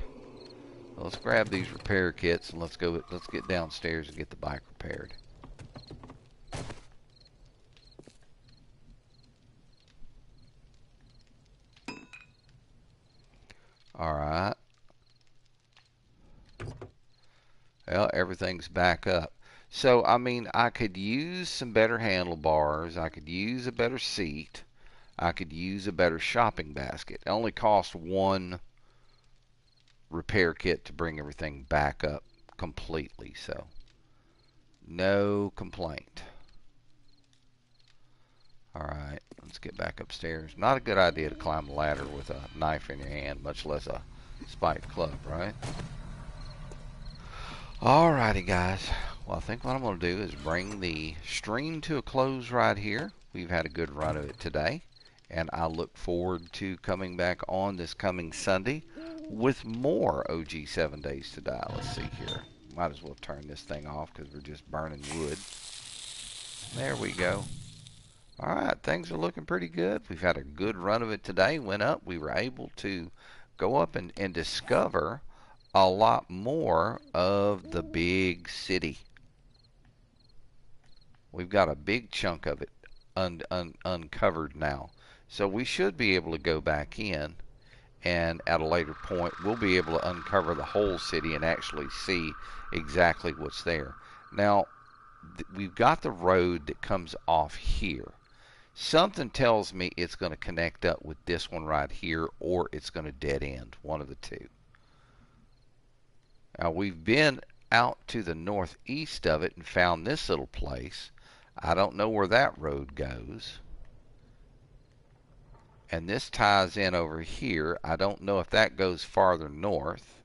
Let's grab these repair kits and let's get downstairs and get the bike repaired. All right. Well, everything's back up. So, I mean, I could use some better handlebars. I could use a better seat. I could use a better shopping basket. It only costs one repair kit to bring everything back up completely, so no complaint. Alright, let's get back upstairs. Not a good idea to climb a ladder with a knife in your hand, much less a spiked club, right? Alrighty, guys. Well, I think what I'm going to do is bring the stream to a close right here. We've had a good run of it today, and I look forward to coming back on this coming Sunday with more OG 7 Days to Die. Let's see here. Might as well turn this thing off because we're just burning wood. There we go. Alright, things are looking pretty good. We've had a good run of it today. Went up. We were able to go up and discover a lot more of the big city. We've got a big chunk of it uncovered now. So we should be able to go back in, and at a later point we'll be able to uncover the whole city and actually see exactly what's there. Now, we've got the road that comes off here. Something tells me it's going to connect up with this one right here, or it's going to dead end, one of the two. Now, we've been out to the northeast of it and found this little place. I don't know where that road goes. And this ties in over here. I don't know if that goes farther north.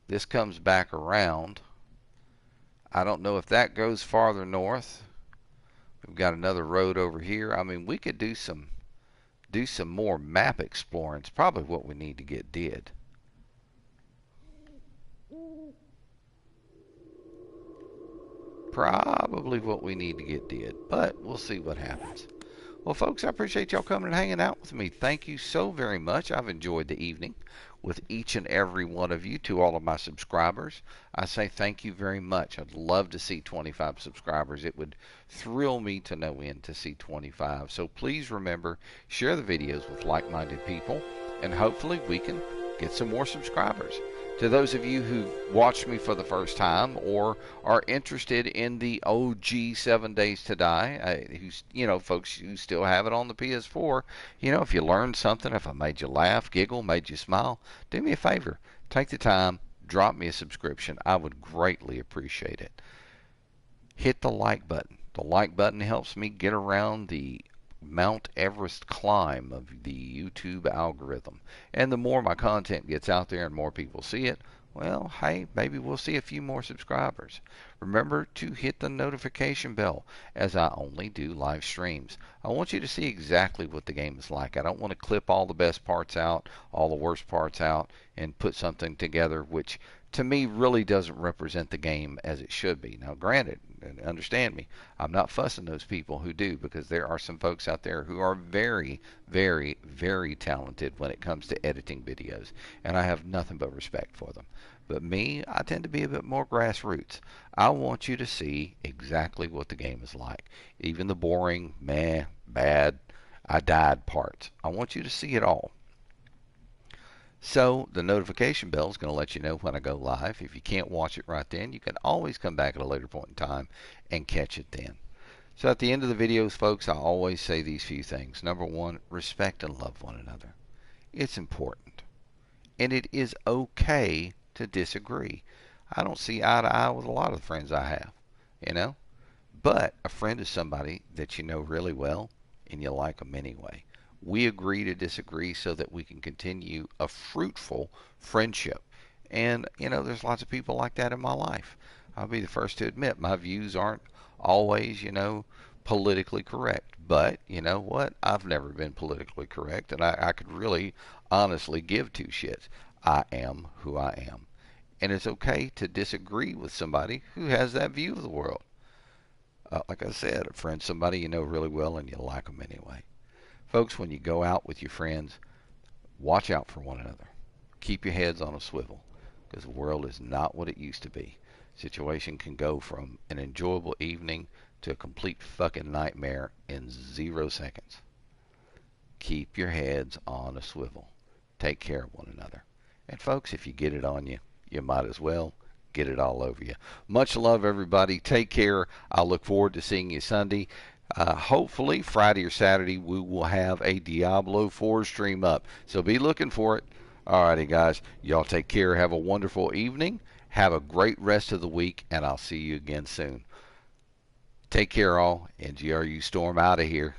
This comes back around. I don't know if that goes farther north. We've got another road over here. I mean, we could do some more map exploring. It's probably what we need to get did. Probably what we need to get did, but we'll see what happens. Well, folks, I appreciate y'all coming and hanging out with me. Thank you so very much. I've enjoyed the evening with each and every one of you. To all of my subscribers, I say thank you very much. I'd love to see 25 subscribers. It would thrill me to no end to see 25. So please remember, share the videos with like-minded people, and hopefully we can get some more subscribers. To those of you who watched me for the first time or are interested in the OG 7 Days to Die, folks who still have it on the PS4, if you learned something, if I made you laugh, giggle, made you smile, do me a favor. Take the time, drop me a subscription. I would greatly appreciate it. Hit the like button. The like button helps me get around the Mount Everest climb of the YouTube algorithm. And the more my content gets out there and more people see it, well, hey, maybe we'll see a few more subscribers. Remember to hit the notification bell, as I only do live streams. I want you to see exactly what the game is like. I don't want to clip all the best parts out, all the worst parts out, and put something together which to me really doesn't represent the game as it should be. Now, granted, understand me, I'm not fussing those people who do, because there are some folks out there who are very, very, very talented when it comes to editing videos, and I have nothing but respect for them. But me, I tend to be a bit more grassroots. I want you to see exactly what the game is like. Even the boring, meh, bad, I died parts. I want you to see it all. So the notification bell is going to let you know when I go live. If you can't watch it right then, you can always come back at a later point in time and catch it then. So at the end of the videos, folks, I always say these few things. Number one, respect and love one another. It's important. And it is okay to disagree. I don't see eye to eye with a lot of the friends I have, But a friend is somebody that you know really well and you like them anyway. We agree to disagree so that we can continue a fruitful friendship. And, there's lots of people like that in my life. I'll be the first to admit my views aren't always, politically correct. But you know what? I've never been politically correct, and I could really honestly give two shits. I am who I am. And it's okay to disagree with somebody who has that view of the world. Like I said, a friend's somebody you know really well and you like them anyway. Folks, when you go out with your friends, watch out for one another. Keep your heads on a swivel because the world is not what it used to be. Situation can go from an enjoyable evening to a complete fucking nightmare in 0 seconds. Keep your heads on a swivel. Take care of one another. And folks, if you get it on you, you might as well get it all over you. Much love, everybody. Take care. I look forward to seeing you Sunday. Hopefully, Friday or Saturday, we will have a Diablo 4 stream up. So be looking for it. Alrighty, guys. Y'all take care. Have a wonderful evening. Have a great rest of the week, and I'll see you again soon. Take care, all. And GRU Storm out of here.